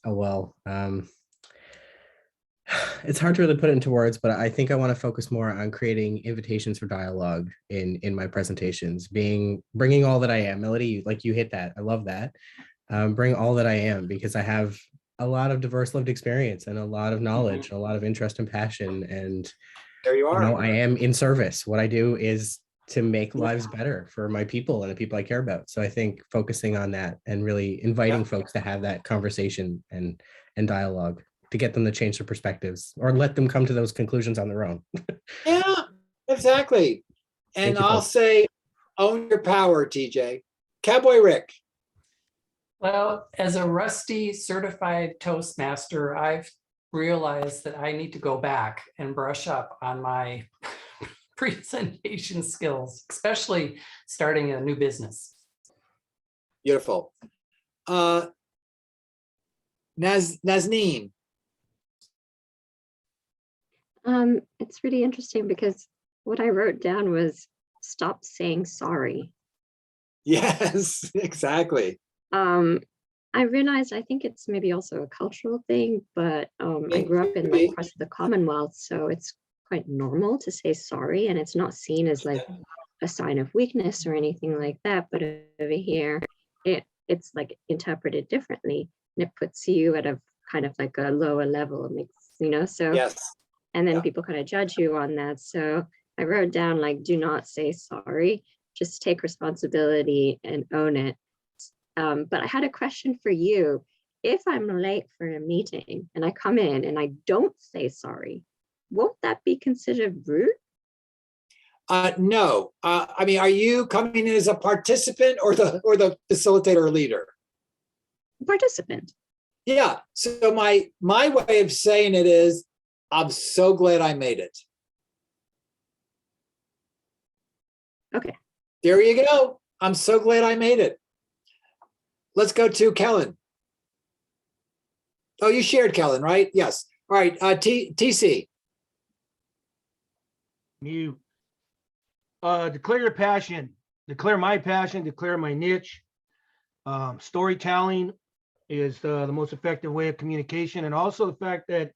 it's hard to really put it into words, but I think I want to focus more on creating invitations for dialogue in my presentations, bringing all that I am. Melody, like you hit that. I love that. Bring all that I am, because I have a lot of diverse lived experience and a lot of knowledge, a lot of interest and passion. And there you are. I am in service. What I do is to make lives better for my people and the people I care about. So I think focusing on that and really inviting folks to have that conversation and dialogue, to get them to change their perspectives or let them come to those conclusions on their own. Yeah, exactly. And I'll say, own your power, TJ. Cowboy Rick. Well, as a rusty certified Toastmaster, I've realized that I need to go back and brush up on my presentation skills, especially starting a new business. Beautiful. Nazneen. It's really interesting because what I wrote down was stop saying sorry. Yes, exactly. I realized I think it's maybe also a cultural thing, but I grew up in like parts of the Commonwealth, so it's quite normal to say sorry, and it's not seen as like a sign of weakness or anything like that. But over here, it's like interpreted differently, and it puts you at a kind of like a lower level. It makes, so yes. And then people kind of judge you on that. So I wrote down like, do not say sorry, just take responsibility and own it. But I had a question for you. If I'm late for a meeting and I come in and I don't say sorry, won't that be considered rude? No. I mean, are you coming in as a participant or the facilitator or leader? Participant. Yeah. So my way of saying it is, I'm so glad I made it. Okay. There you go. I'm so glad I made it. Let's go to Kellen. Oh, you shared Kellen, right? Yes. All right. TC. You declare your passion, declare my passion, declare my niche. Storytelling is the most effective way of communication, and also the fact that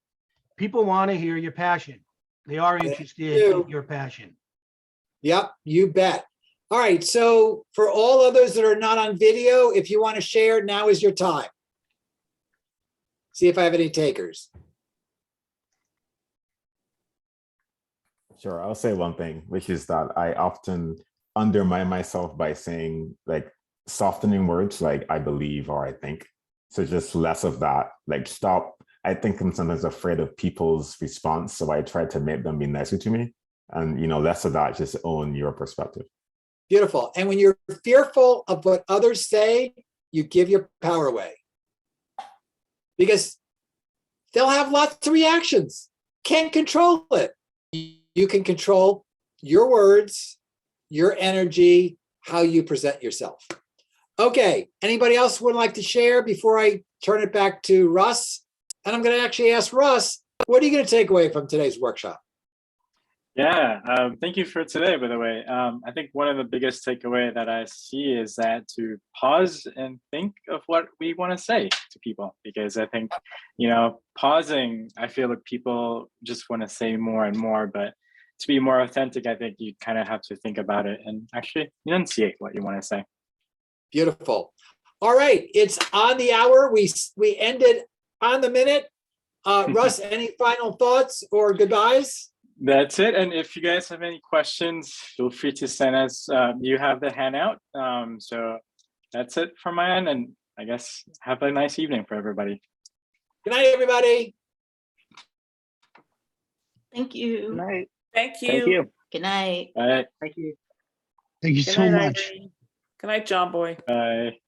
people want to hear your passion. They are interested in your passion. Yep, you bet. All right, so for all others that are not on video, if you want to share, now is your time. See if I have any takers. Sure, I'll say one thing, which is that I often undermine myself by saying like softening words like I believe or I think. So just less of that, like stop. I think I'm sometimes afraid of people's response. So I try to make them be nicer to me. And, less of that, just own your perspective. Beautiful. And when you're fearful of what others say, you give your power away. Because they'll have lots of reactions. Can't control it. You can control your words, your energy, how you present yourself. Okay. Anybody else would like to share before I turn it back to Russ? And I'm going to actually ask Russ, what are you going to take away from today's workshop? Yeah, thank you for today, by the way. I think one of the biggest takeaway that I see is that to pause and think of what we want to say to people, because I think, pausing, I feel like people just want to say more and more, but to be more authentic, I think you kind of have to think about it and actually enunciate what you want to say. Beautiful. All right, it's on the hour. We ended on the minute. Russ, any final thoughts or goodbyes? That's it. And if you guys have any questions, feel free to send us. You have the handout. So that's it from my end. And I guess have a nice evening for everybody. Good night, everybody. Thank you. Good night. Thank you. Thank you. Good night. Bye. Thank you. Thank you Good so night, much. Irene. Good night, John Boy. Bye.